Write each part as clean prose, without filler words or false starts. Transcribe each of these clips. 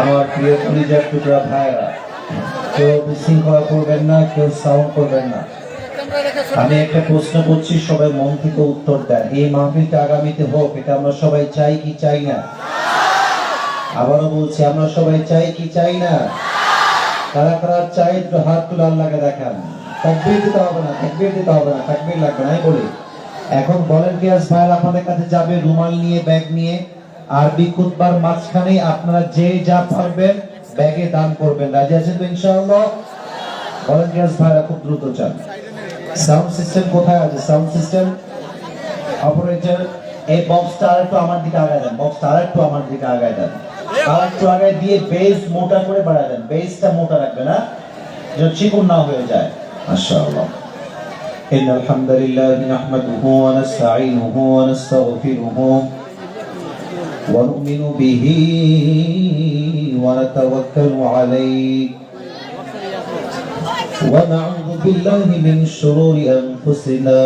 আমার প্রিয় কলিজার টুকরা ভাইরা, কেউ বিশৃঙ্খলা করবেন না, কেউ সাউন্ড করবেন না। আমি একটা প্রশ্ন করছি, সবাই মন থেকে উত্তর দেন। এই মাহফিলটা আগামীতে হোক, এটা আমরা সবাই চাই কি চাই না? আবারও বলছি, আমরা সবাই চাই কি চাই না? কারা কারা চাই একটু হাত তুলে আল্লাহকে দেখান। তাকবীর দিতে হবে না, তাকবীর দিতে হবে না, তাকবীর লাগবে না। বলি এখন ভলান্টিয়ার্স ভাইরা আপনাদের কাছে যাবে রুমাল নিয়ে, ব্যাগ নিয়ে। আরবি খুতবার মাঝখানে আপনারা যে যা পারবেন ব্যাগে দান করবেন। রাজি আছেন তো ইনশাআল্লাহ? ভলান্টিয়ার্স ভাইরা খুব দ্রুত চান। সাউন্ড সিস্টেম কোথায় আছে? সাউন্ড সিস্টেম অপারেটর, এই বক্সটা আরেকটু আমার দিকে আগায় দেন, বক্সটা আরেকটু আমার দিকে আগায় দেন, আরেকটু আগায় দিয়ে বেস মোটা করে বাড়ায় দেন। বেসটা মোটা রাখবে না, যেন চিকন না হয়ে যায়। মাশাআল্লাহ। ইন্নাল হামদুলিল্লাহি নাহমাদুহু ওয়া নাস্তাঈনুহু ওয়া নাস্তাগফিরুহু ওয়া নু'মিনু বিহি ওয়া নাতাওয়াক্কালু আলাইহি ওয়া না'উযু বিল্লাহি মিন শুরুরি আনফুসিনা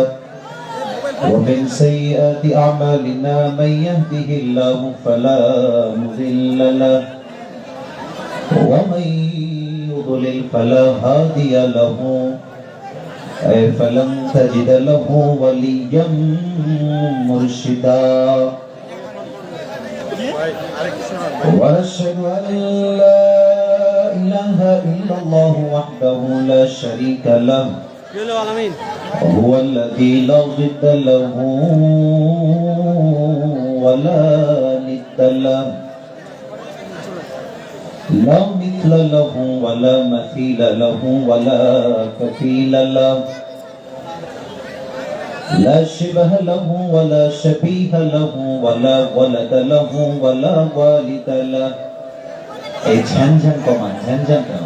ومن سيئات أعمالنا من يهده الله فلا مضل له ومن يضلل فلا هادي له فلن تجد له وليا مرشدا ونشهد أن لا إله إلا الله وحده لا شريك له هو الذي لا ضد له ولا ند له لا مثل له ولا مثيل له ولا كفيل له لا شبه له ولا شبيه له ولا ولد له ولا والد له এই ঝনঝন কমান ঝনঝন কেন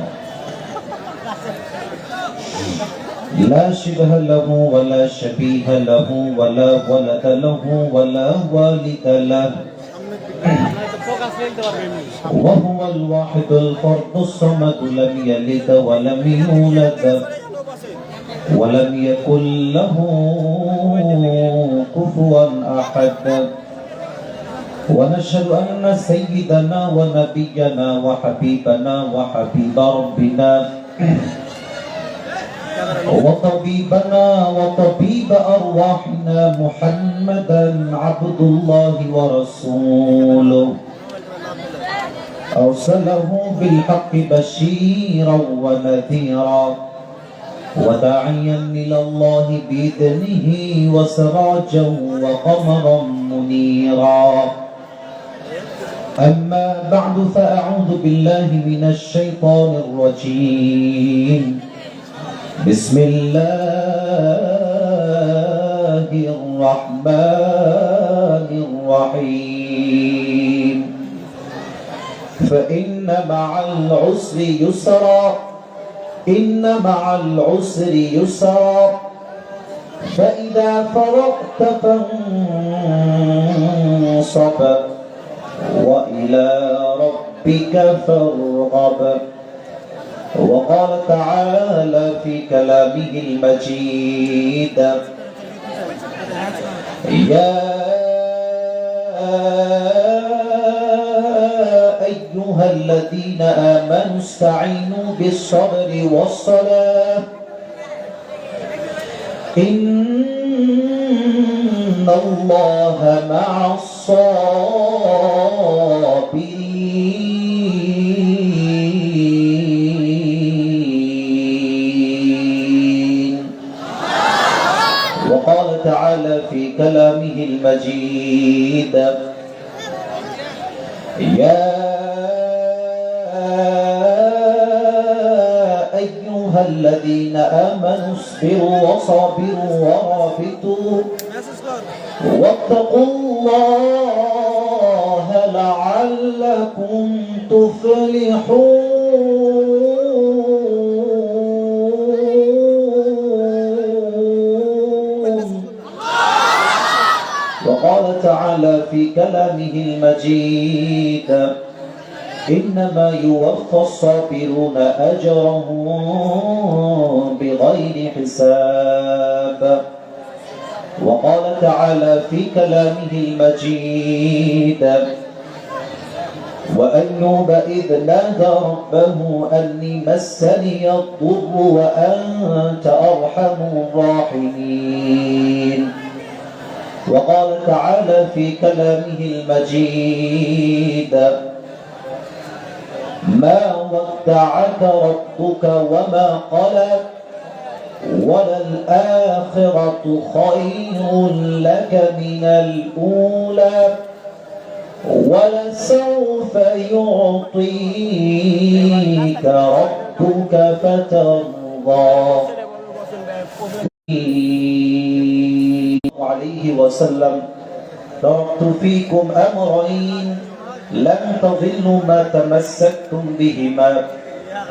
لا شبه له ولا شبيه له ولا ولد له ولا والد له وهو الواحد الفرد الصمد لم يلد ولم يولد ولم يكن له كفوا أحد ونشهد أن سيدنا ونبينا وحبيبنا وحبيب ربنا وطبيبنا وطبيب أرواحنا محمدا عبد الله ورسوله أرسله بالحق بشيرا ونذيرا وداعيا إلى الله بإذنه وسراجا وقمرا منيرا أما بعد فأعوذ بالله من الشيطان الرجيم بسم الله الرحمن الرحيم فإن مع العسر يسرا إن مع العسر يسرا فإذا فرغت فانصب وإلى ربك فارغب وقال تعالى في كلامه المجيد يا أيها الذين آمنوا استعينوا بالصبر والصلاة إن الله مع الصابرين وقال تعالى في كلامه المجيد يا أيها الذين آمنوا اصبروا وصابروا ورابطوا واتقوا الله لعلكم تفلحون وقال تعالى في كلامه المجيد إنما يوفى الصابرون أجرهم بغير حساب وقال تعالى في كلامه المجيد وأيوب إذ نادى ربه أني مسني الضر وأنت أرحم الراحمين. وقال تعالى في كلامه المجيد: ما ودعك ربك وما قلى وللآخرة خير لك من الأولى ولسوف يعطيك ربك فترضى. عليه وسلم: تركت فيكم أمرين لن تضلوا ما تمسكتم بهما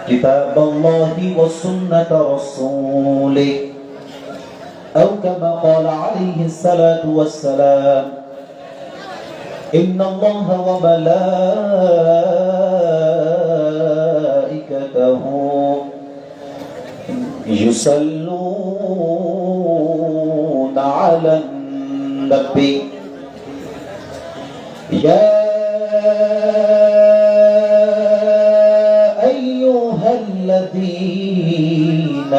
كتاب الله وسنة رسوله، أو كما قال عليه الصلاة والسلام: إن الله وملائكته يصلون على النبي يا أيها الذين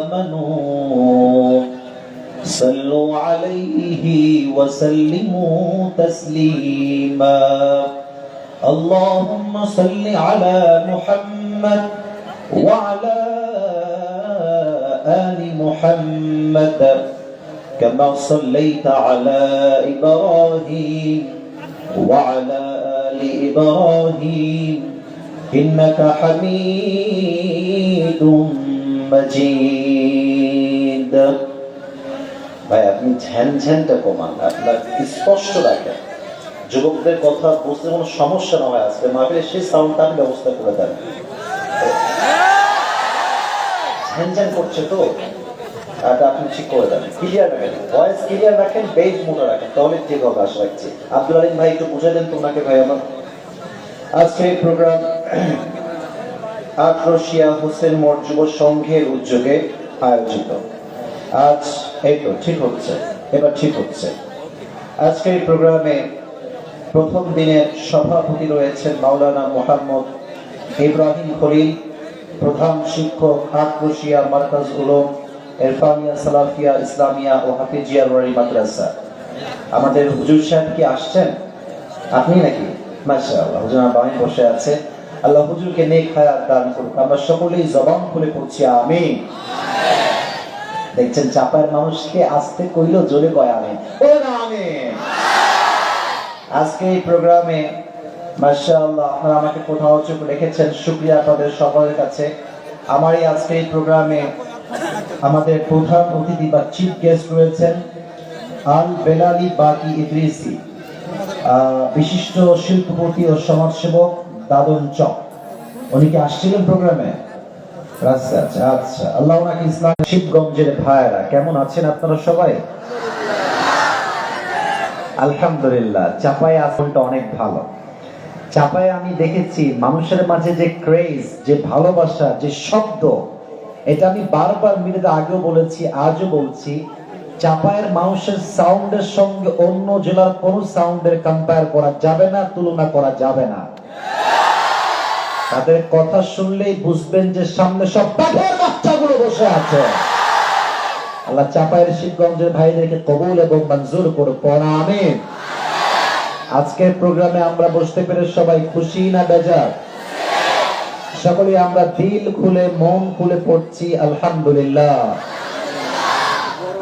آمنوا صلوا عليه وسلموا تسليما. اللهم صل على محمد وعلى آل محمد كما صليت على إبراهيم وعلى آل إبراهيم إنك حميد مجيد. ভাই আপনি ঝ্যানঝ্যানটা কমান, আপনার স্পষ্ট রাখেন, যুবকদের কথা বুঝতে কোনো সমস্যা না হয়। আজকে মাহফিলে সেই সাউন্ডটা আমি ব্যবস্থা করে দেন। ঝ্যানঝ্যান করছে তো, এটা আপনি ঠিক করে দেন, ক্লিয়ার রাখেন, ভয়েস ক্লিয়ার রাখেন, বেজ মোটা রাখেন, তাহলে ঠিক হবে আশা রাখছি। আব্দুল আলিম ভাই একটু বুঝে দেন তো ওনাকে। ভাই আমার আজকে এই প্রোগ্রাম আক্রোশিয়া হোসেন মোড় যুব সংঘের উদ্যোগে আয়োজিত। আজ এই তো ঠিক হচ্ছে, এবার ঠিক হচ্ছে। আজকে এই প্রোগ্রামে প্রথম দিনের সভাপতি রয়েছেন মাওলানা মোহাম্মদ ইব্রাহিম খলিল, প্রধান শিক্ষক আক্রোশিয়া মারকাজ উলুম ইরফানিয়া সালাফিয়া ইসলামিয়া ও হাফিজিয়া নুরানি মাদ্রাসা। আমাদের হুজুর সাহেব কি আসছেন? আপনি নাকি? মাশাআল্লাহ, হুজুর বামে বসে আছে। আল্লাহ হুজুরকে নেক হায়াত দান করুক। আমরা সকলেই জবান খুলে পড়ছি আমিন। দেখছেন চাপার মানুষকে আস্তে কইলো, জোরে কয় আমিন। আমিন। আজকে এই প্রোগ্রামে মাশাআল্লাহ আপনারা আমাকে কোথাও চোখ রেখেছেন, শুকরিয়া আপনাদের সকলের কাছে। আমার এই আজকে এই প্রোগ্রামে আমাদের প্রধান অতিথি বা চিফ গেস্ট রয়েছেন আল বেলালি বাকি ইদ্রিসি, বিশিষ্ট শিল্পপতি ও সমাজসেবক দাদন চক। উনি কি আসছিলেন প্রোগ্রামে? আচ্ছা আচ্ছা আচ্ছা, আল্লাহ ওনাকে ইসলাম। শিবগঞ্জের ভাইয়েরা কেমন আছেন আপনারা সবাই? আলহামদুলিল্লাহ। চাপায় আসলটা অনেক ভালো। চাপায় আমি দেখেছি মানুষের মাঝে যে ক্রেজ, যে ভালোবাসা, যে শব্দ, এটা আমি বারবার মিডিয়াতে আগেও বলেছি, আজও বলছি। চাপায়ের মানুষের সাউন্ডের সঙ্গে অন্য জেলার কোন সাউন্ডের কম্পেয়ার করা যাবে না, তুলনা করা যাবে না। তাদের কথা শুনলেই বুঝবেন যে সামনে সব পাঠের বাচ্চাগুলো বসে আছে। আল্লাহ চাপায়ের শিবগঞ্জের ভাইদেরকে কবুল এবং মঞ্জুর করুক, পড়া আমিন। আজকের প্রোগ্রামে আমরা বসতে পেরে সবাই খুশি না বেজার? সকলে আমরা দিল খুলে মন খুলে পড়ছি আলহামদুলিল্লাহ।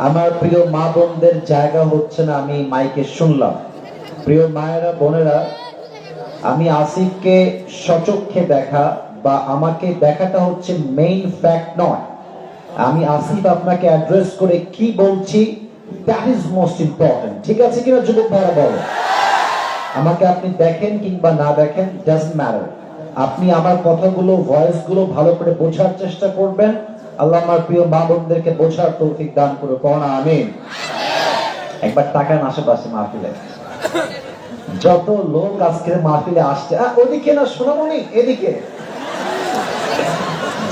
আমার প্রিয় মা বোনদের জায়গা হচ্ছে না, আমি মাইকে শুনলাম। প্রিয় মায়েরা বোনেরা, আমি আসিফকে সচক্ষে দেখা বা আমাকে দেখাটা হচ্ছে মেইন ফ্যাক্ট নয়। আমি আসিফ আপনাকে অ্যাড্রেস করে কি বলছি, দ্যাট ইজ মোস্ট ইম্পর্টেন্ট। ঠিক আছে কিনা যুবক ভাইরা বলো? আমাকে আপনি দেখেন কিংবা না দেখেন, ডাজন্ট ম্যাটার। আপনি আমার কথাগুলো, ভয়েস গুলো ভালো করে বোঝার চেষ্টা করবেন। আল্লাহ আমার প্রিয় মা বোনদেরকে বোঝার তৌফিক দান করে, পড়া আমিন। একবার তাকান আশেপাশে মাহফিলে, যত লোক আজকের মাহফিলে আসছে, ওদিকে না সোনামণি, এদিকে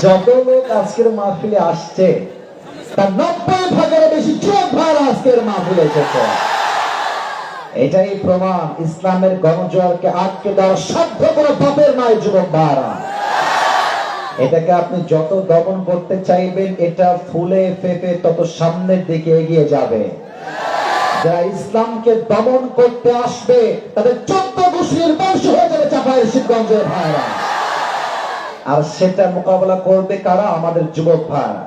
যত লোক আজকের মাহফিলে আসছে তার 90 ভাগের বেশি যুবক ভাইরা আজকের মাহফিলে এসেছে। এটাই প্রমাণ ইসলামের গণজোয়ারকে আটকে দেওয়ার সাধ্য কোনো বাপের নাই যুবক ভাইরা। এটাকে আপনি যত দমন করতে চাইবেন এটা ফুলে ফেপে তত সামনের দিকে এগিয়ে যাবে। যারা ইসলামকে দমন করতে আসবে তাদের 14 গোষ্ঠীর বংশ হয়ে যাবে চাপায়ের শিবগঞ্জের ভাইরা। আর সেটা মোকাবেলা করবে কারা? আমাদের যুবক ভাইরা।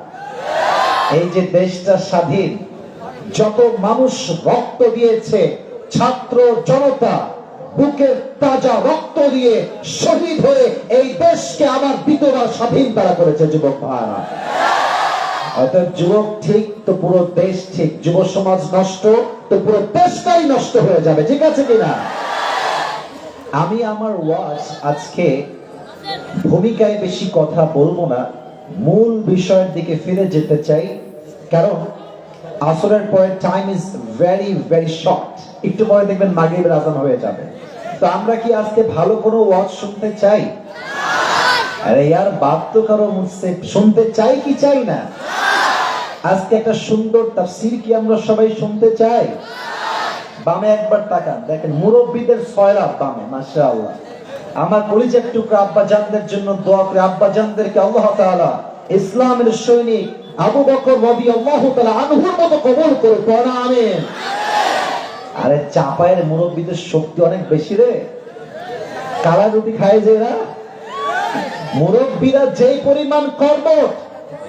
এই যে দেশটা স্বাধীন, যত মানুষ রক্ত দিয়েছে, ছাত্র জনতা বুকের তাজা রক্ত দিয়ে শহীদ হয়ে এই দেশকে আবার দ্বিতীয়বার স্বাধীন তারা করেছে যুবক ভাইরা। অর্থাৎ যুবক ঠিক তো পুরো দেশ ঠিক, যুব সমাজ নষ্ট তো পুরো দেশটাই নষ্ট হয়ে যাবে। ঠিক আছে কিনা? আমি আমার ওয়াজ আজকে ভূমিকায় বেশি কথা বলবো না, মূল বিষয়ের দিকে ফিরে যেতে চাই। কারণ আসরের পরে time is very very short, একটু পরে দেখবেন মাগরিবের আজান হয়ে যাবে। তো আমরা কি আজকে ভালো কোনো ওয়াজ শুনতে চাই? আরে यार बात तो करो मुझसे, শুনতে চাই কি চাই না? আজকে একটা সুন্দর তাফসীর কি আমরা সবাই শুনতে চাই? বামে একবার তাকান, দেখেন মুরব্বিদের সয়রাব বামে, মাশাআল্লাহ। আমার কলিজার টুকরা আব্বা জানদের জন্য দোয়া করে, আব্বা জানদেরকে আল্লাহ তাআলা ইসলামের সৈনিক আবু বকর রাদিয়াল্লাহু তাআলা আনহুর মতো কবুল করে, পড়া আমিন। আরে চাপায়ের মুরব্বিদের শক্তি অনেক বেশি রে, কালা রুটি খায় যে এরা। মুরব্বিরা যেই পরিমাণ কর্মঠ,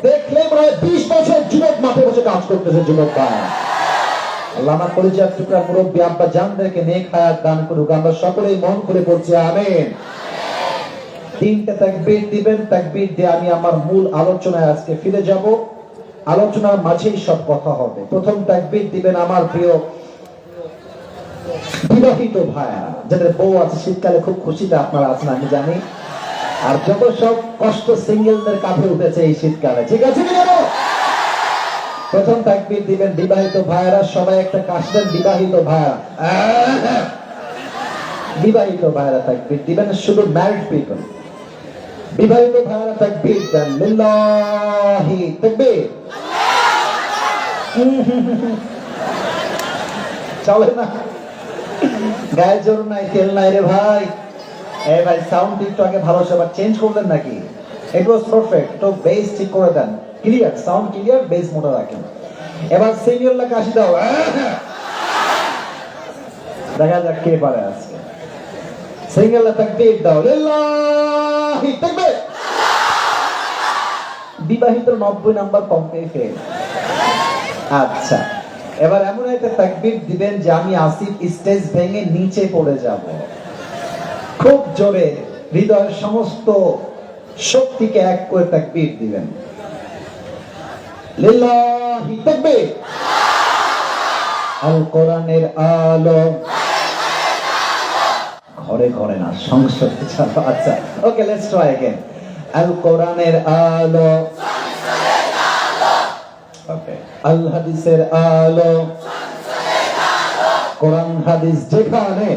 দেখলে প্রায় 20 বছর যুবক মাঠে বসে কাজ করতেছে যুবক ভাই। আল্লাহ আমার কলিজার টুকরা মুরব্বি আব্বা জানদেরকে নেক হায়াত দান করুক। আমরা সকলেই মন করে পড়ছি আমিন। 3টে তাকবীর দিবেন, তাকবীর দিয়ে আমি আমার মূল আলোচনায় আজকে ফিরে যাব। আলোচনার মাঝেই সব কথা হবে। প্রথম তাকবীর দিবেন আমার প্রিয় বিবাহিত ভাইরা, যাদের বউ আছে, শীতকালে খুব খুশিতে আপনারা আছেন আমি জানি। আর যত সব কষ্ট সিঙ্গেলদের কাঁধে উঠেছে এই শীতকালে, ঠিক আছে কি বলো? প্রথম তাকবীর দিবেন বিবাহিত ভাইরা, সবাই একটা কাশবেন। বিবাহিত ভাইরা, বিবাহিত ভাইরা তাকবীর দিবেন, শুধু ম্যারিড পিপল। বিবাহিত ভাইরা তাকবীর দেন, লিল্লাহি তাকবীর। চলে না, গায়ে জোর নাই, তেল নাই রে ভাই। এই ভাই সাউন্ড একটু আগে ভালো সেবার চেঞ্জ করলেন নাকি? ইট ওয়াজ পারফেক্ট। তো বেস ঠিক করে দেন, ক্লিয়ার সাউন্ড, ক্লিয়ার বেস মোটা রাখেন। এবার সিঙ্গেলরা কাশি দাও, দেখা যাক কে পারে আজকে। সিঙ্গেলরা তাকবীর দাও, লিল্লাহি তাকবীর। বিবাহিত 90 নাম্বার কম পেয়ে ফেল। আচ্ছা, এবার এমন একটা তাকবীর দিবেন যে আমি আসিফ স্টেজ ভেঙে নিচে পড়ে যাব। খুব জোরে হৃদয়ের সমস্ত শক্তিকে এক করে তাকবীর দিবেন, লিল্লাহি তাকবীর। আল কোরআনের আলো ঘরে ঘরে না, সংসদে চালো। আচ্ছা, ওকে, লেটস ট্রাই अगेन। আল কোরআনের আলো, ওকে, আল হাদিসের আলো, কোরআন হাদিস যেখানে,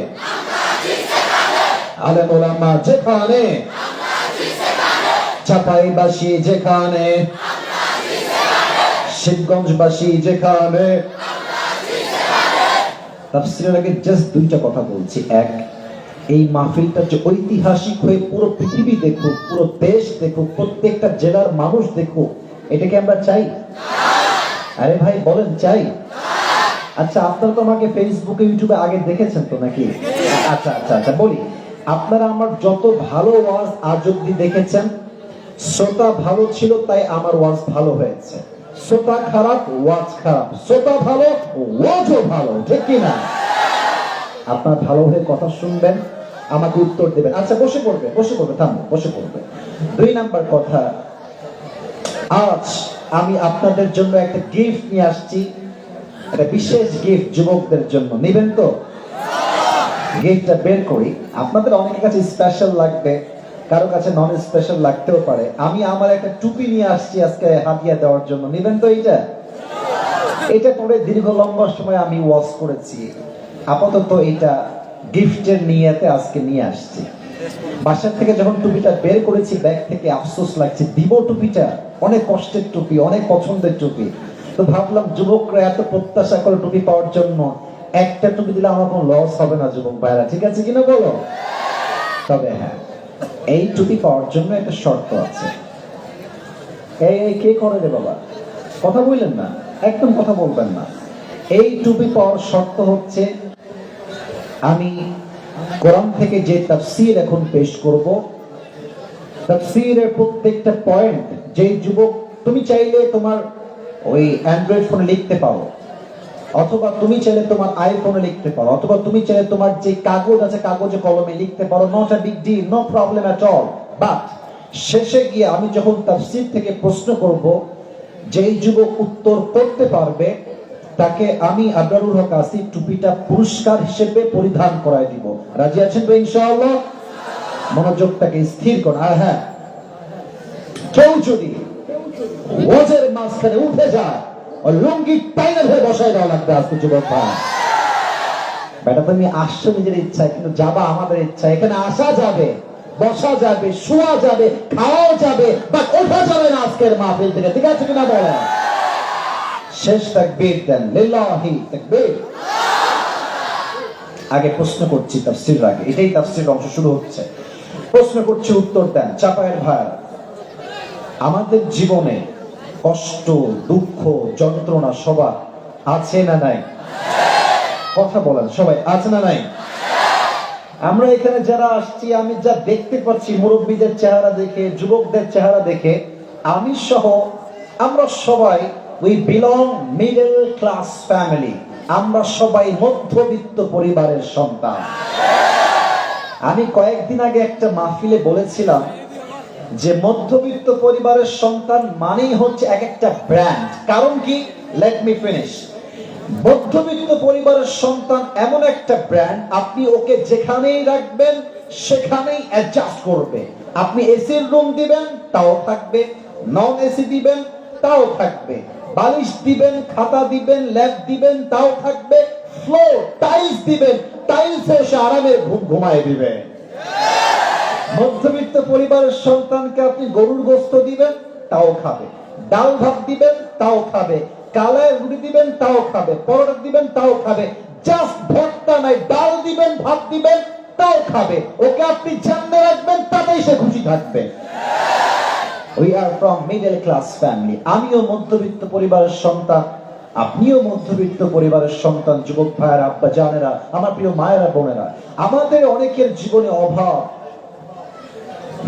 আলেম ওলামা যেখানে, চাপাইবাসী যেখানে, শিবগঞ্জবাসী যেখানে। তাফসীরের আগে জাস্ট 2টা কথা বলছি। এক, এই মাহফিলটা যে ঐতিহাসিক হয়ে পুরো পৃথিবী দেখুক, পুরো দেশ দেখুক, প্রত্যেকটা জেলার মানুষ দেখুক, এটাকে আমরা চাই? আরে ভাই বলেন চাই? আচ্ছা, আপনারা তো আমাকে ফেসবুকে ইউটিউবে আগে দেখেছেন তো নাকি? আচ্ছা আচ্ছা আচ্ছা, বলি, আপনারা আমার যত ভালো ওয়াজ আজ অব্দি দেখেছেন, শ্রোতা ভালো ছিল তাই আমার ওয়াজ ভালো হয়েছে। শ্রোতা খারাপ, ওয়াজ খারাপ। শ্রোতা ভালো, ওয়াজও ভালো, ঠিক কি না? আপনার ভালো হয়ে কথা শুনবেন, আমাকে উত্তর দেবেন। আচ্ছা, বসে পড়বে, বসে পড়বে, থামো, বসে পড়বে। 2 নাম্বার কথা, আজ আমি আপনাদের জন্য একটা গিফট নিয়ে আসছি, একটা বিশেষ গিফট যুবকদের জন্য। নেবেন তো? গিফটটা বের করি। আপনাদের অনেকের কাছে স্পেশাল লাগবে, কারো কাছে নন স্পেশাল লাগতেও পারে। আমি আমার একটা টুপি নিয়ে আসছি আজকে হাদিয়া দেওয়ার জন্য। নেবেন তো? এটা পরে দীর্ঘ লম্বা সময় আমি ওয়াশ করেছি, আপাতত এটা গিফটের নিয়তে আজকে নিয়ে আসছি। বাসা থেকে যখন টুপিটা বের করেছি ব্যাগ থেকে, আফসোস লাগছে, দিব টুপিটা, অনেক কষ্টের টুপি, অনেক পছন্দের টুপি। তো ভাবলাম যুবকরা এত প্রত্যাশা করে টুপি পাওয়ার জন্য, একটা টুপি দিলে আমার কোনো লস হবে না যুবক ভাইরা, ঠিক আছে কিনা বলো? তবে হ্যাঁ, এই টুপি পাওয়ার জন্য একটা শর্ত আছে। এই কে করে রে বাবা, কথা বললেন না, একদম কথা বলবেন না। এই টুপি পাওয়ার শর্ত হচ্ছে আমি কোরআন থেকে যে তাফসীর এখন পেশ করব, তাফসীরের প্রত্যেকটা পয়েন্ট, যেই যুবক তুমি চাইলে তোমার ওই অ্যান্ড্রয়েড ফোনে লিখতে পারো, অথবা তুমি চাইলে তোমার আইফোনে লিখতে পারো, অথবা তুমি চাইলে তোমার যে কাগজ আছে কাগজে কলমে লিখতে পারো, not a big deal, no problem at all. But শেষে গিয়ে আমি যখন তাফসীর থেকে প্রশ্ন করব, যেই যুবক উত্তর করতে পারবে তাকে আমি আবরারুল হক আসিফ টুপিটা পুরস্কার হিসেবে পরিধান করায় দিব। রাজি আছেন তো ইনশাআল্লাহ? মনোযোগটাকে স্থির করুন। আর হ্যাঁ, কেউ যদি ওয়াজের মাঝখানে উঠে যায়, ওই লুঙ্গি টাইনে ধরে বসায় দেওয়া লাগবে আজকে যুবক ভাই। বেটা তুমি আসছো নিজের ইচ্ছায়, কিন্তু যাবা আমাদের ইচ্ছা। এখানে আসা যাবে, বসা যাবে, শোয়া যাবে, খাওয়াও যাবে, বাট ওঠা যাবে না আজকের মাহফিল থেকে, ঠিক আছে কিনা বলেন? শেষ তাকবীর দেন, লিল্লাহি তাকবীর। আগে প্রশ্ন করছি তাফসীরের আগে, এটাই তাফসীরের অংশ শুরু হচ্ছে। প্রশ্ন করছি, উত্তর দেন। চাপায়ের ভাই, আমাদের জীবনে কষ্ট, দুঃখ, যন্ত্রণা সবার আছে না নাই? কথা বলেন, সবাই আছে না নাই? আমরা এখানে যারা আসছি, আমি যা দেখতে পাচ্ছি মুরব্বীদের চেহারা দেখে, যুবকদের চেহারা দেখে, আমি সহ আমরা সবাই we belong middle class family. আমরা সবাই মধ্যবিত্ত পরিবারের সন্তান। আমি কয়েকদিন আগে একটা মাহফিলে বলেছিলাম যে মধ্যবিত্ত পরিবারের সন্তান মানেই হচ্ছে এক একটা ব্র্যান্ড। কারণ কি? Let me finish. মধ্যবিত্ত পরিবারের সন্তান এমন একটা ব্র্যান্ড, আপনি ওকে যেখানেই রাখবেন সেখানেই অ্যাডজাস্ট করবে। আপনি এসির রুম দিবেন তাও থাকবে, নন এসি দিবেন তাও থাকবে, বালিশ দিবেন, খাতা দিবেন, ল্যাপ দিবেন তাও থাকবে, ফ্লোর টাইলস দিবেন, টাইলসে এসে আরামের ঘুমায় দিবেন। মধ্যবিত্ত পরিবারের সন্তানকে আপনি গরুর গোশত দিবেন তাও খাবে, ডাল ভাত দিবেন তাও খাবে, কালায় রুটি দিবেন তাও খাবে, পরোটা দিবেন তাও খাবে, জাস্ট ভর্তা নাই, ডাল দিবেন, ভাত দিবেন তাও খাবে। ওকে আপনি জানতে রাখবেন, তাতেই সে খুশি থাকবে। We are from middle class family. আমিও মধ্যবিত্ত পরিবারের সন্তান, আপনিও মধ্যবিত্ত পরিবারের সন্তান। যুবক ভাইয়েরা, আব্বা জানেরা, আমার প্রিয় মায়েরা, বোনেরা, আমাদের অনেকের জীবনে অভাব,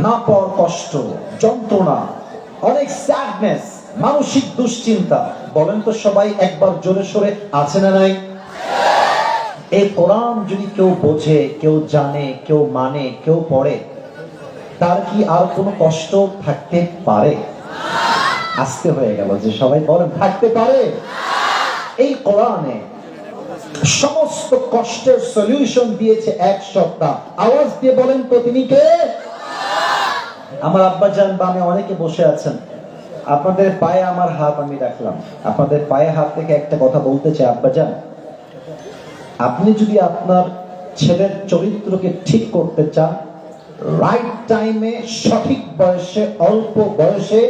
না পাওয়ার কষ্ট, যন্ত্রণা, অনেক স্যাডনেস, মানসিক দুশ্চিন্তা। বলেন তো সবাই একবার জোরে সোরে, আছে না নাই? এই কোরআন যদি কেউ বোঝে, কেউ জানে, কেউ মানে, কেউ পড়ে, তার কি আর কোনো কষ্ট থাকতে পারে? আস্তে হয়ে গেল যে সবাই বলেন, থাকতে পারে? এই কোরআনে সমস্ত কষ্টের সলিউশন দিয়েছে এক সপ্তাহ। আওয়াজ দিয়ে বলেন তো তিনি কে? আমার আব্বা জান বামে অনেকে বসে আছেন, আপনাদের পায়ে আমার হাত আমি রাখলাম। আপনাদের পায়ে হাত থেকে একটা কথা বলতে চাই, আব্বা জান, আপনি যদি আপনার ছেলের চরিত্রকে ঠিক করতে চান, রাইট টাইমে, সঠিক বয়সে, অল্প বয়সে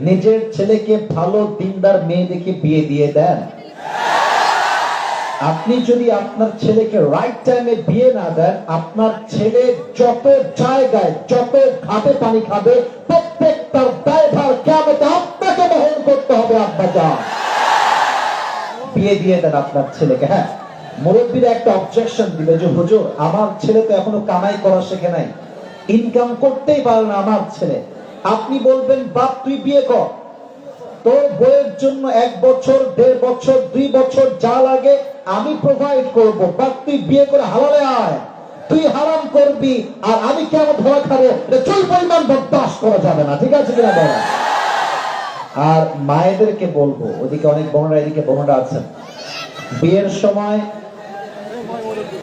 নিজের ছেলেকে ভালো দিনদার মেয়ে দেখে বিয়ে দিয়ে দেন। আপনি যদি আপনার ছেলেকে রাইট টাইমে বিয়ে না দেন, আপনার ছেলে যত জায়গায়, যত ঘাটে পানি খাবে, প্রত্যেকটার দায়ভার কিয়ামতে আপনাকে বহন করতে হবে। আব্বা জান, বিয়ে দিয়ে দেন আপনার ছেলেকে। হ্যাঁ, মুরব্বীরা একটা অবজেকশন দিবে যে হুজুর, আমার ছেলে তো এখনো কামাই করা শেখে নাই, ইনকাম করতেই পারে না আমার ছেলে। আপনি বলবেন, বাপ তুই বিয়ে কর, তোর বইয়ের জন্য 1 বছর, 1.5 বছর, 2 বছর যা লাগে আমি প্রোভাইড করব, বাপ তুই বিয়ে করে হালালে আয়, তুই হারাম করবি আর আমি কেমন ধরা খাবো, এটা চুল পরিমাণ বরদাস্ত করা যাবে না, ঠিক আছে কিনা বলেন? আর মায়েদেরকে বলবো, ওদিকে অনেক বোনরা, এদিকে বোনরা আছেন, বিয়ের সময়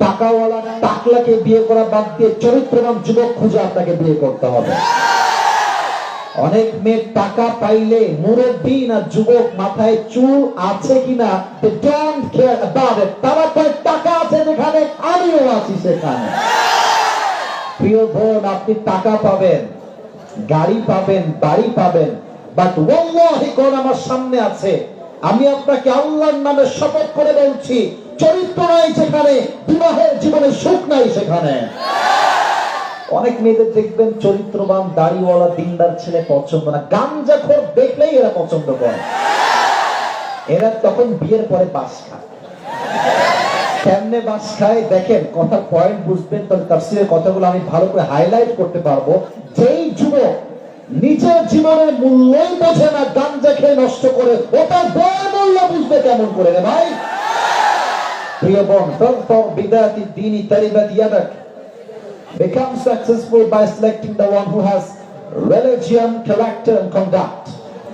টাকাওয়ালা টাকলাকে বিয়ে করা বাদ দিয়ে চরিত্রবান যুবক খুঁজে আপনাকে বিয়ে করতে হবে। অনেক মেয়ে টাকা পাইলে মুরব্বী না যুবক, মাথায় চুল আছে কিনা ডোন্ট কেয়ার অ্যাবাউট ইট। তারা কয় টাকা আছে যেখানে, আমিও আছি সেখানে। প্রিয় বোন, আপনি টাকা পাবেন, গাড়ি পাবেন, বাড়ি পাবেন, বাট ওয়াল্লাহি কোন আমার সামনে আছে, আমি আপনাকে আল্লাহর নামে শপথ করে বলছি, চরিত্র নাই যেখানে, বিবাহের জীবনে সুখ নাই সেখানে। অনেক মেয়েদের দেখবেন চরিত্রবান দাড়িওয়ালা দিনদার ছেলে পছন্দ না, গাঞ্জাখোর দেখলেই এরা পছন্দ করে। এরা তখন বিয়ের পরে বাস খায়। কেমনে বাস খায় দেখেন, কথার পয়েন্ট বুঝবেন তাহলে তাফসীরের কথাগুলো আমি ভালো করে হাইলাইট করতে পারবো। যেই যুবক নিজের জীবনের মূল্যই বোঝে না, গাঞ্জা খেয়ে নষ্ট করে, ওটার বয় মূল্য বুঝবে কেমন করে রে ভাই? প্রিয় বোন, ফারফা বিদাতি দ্বীনি তারিবাত ইয়াদাক, become successful by selecting the one who has religion, character and conduct.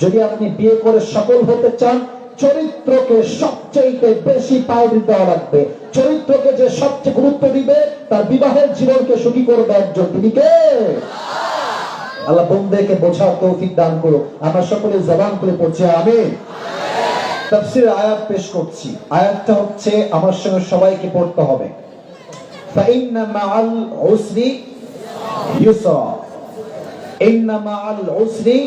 যদি আপনি বিয়ে করে সফল হতে চান, চরিত্রকে সবচেয়ে বেশি প্রায়োরিটি দেওয়া লাগবে। চরিত্রকে যে সবচেয়ে গুরুত্ব দিবে, তার বিবাহের জীবনকে সুখী করবে একজন। তিনি কে? আল্লাহ বন্দেকে বোঝার তৌফিক দান করুক। আমরা সকলে জবান করে পড়ছি আমিন। তাফসীরের আয়াত পেশ করছি। আয়াতটা হচ্ছে আমার সঙ্গে সবাইকে পড়তে হবে। ফাইন্না মাআল উসরি ইউসরা, ইন্না মাআল উসরি।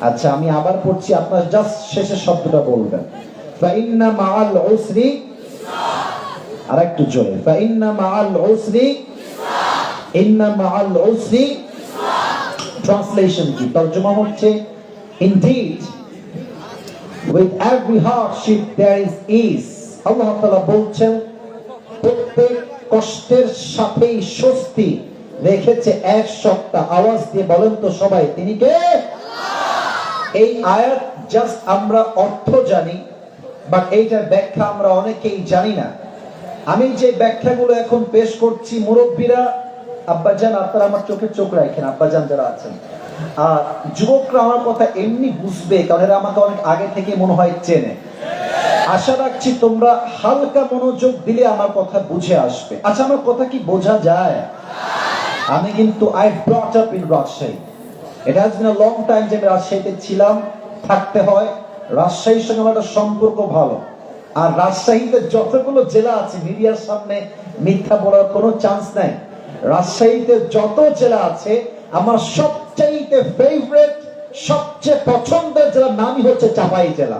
আচ্ছা, আমি আবার পড়ছি, আপনারা জাস্ট শেষের শব্দটা বলবেন। ফাইন্না মাআল উসরি, আর একটু জোরে। ফাইন্না মাআল উসরি, ইন্না মাআল উসরি। ট্রান্সলেশন কি? তরজমা হচ্ছে, indeed with every hardship there is ease. আল্লাহ তাআলা বলছেন প্রত্যেক কষ্টের সাথেই স্বস্তি রেখেছে এক সত্তা। আওয়াজ দিয়ে বলেন তো সবাই, তিনি কে? এই আয়াত জাস্ট আমরা অর্থ জানি, বাট এইটার ব্যাখ্যা আমরা অনেকেই জানি না। আমি যে ব্যাখ্যাগুলো এখন পেশ করছি, মুরব্বীরা, আব্বাজান, আপনারা আমার চোখে চোখ রাখেন, আব্বাজান যারা আছেন, আর যুবকরা আমার কথা এমনি বুঝবে, কারণ এরা আমাকে অনেক আগে থেকে মনে হয় চেনে। আশা রাখছি তোমরা হালকা মনোযোগ দিলে আমার কথা বুঝে আসবে। আচ্ছা, আমার কথা কি বোঝা যায়? আমি কিন্তু I brought up in Rajshahi. It has been a long time যে আমি রাজশাহীতে ছিলাম, থাকতে হয়। রাজশাহীর সঙ্গে আমার একটা সম্পর্ক ভালো। আর রাজশাহীতে যতগুলো জেলা আছে, মিডিয়ার সামনে মিথ্যা বলার কোনো চান্স নাই। রাজশাহীতে যত জেলা আছে, আমার সবচাইতে ফেভারিট, সবচেয়ে পছন্দের জেলার নামই হচ্ছে চাপাই জেলা।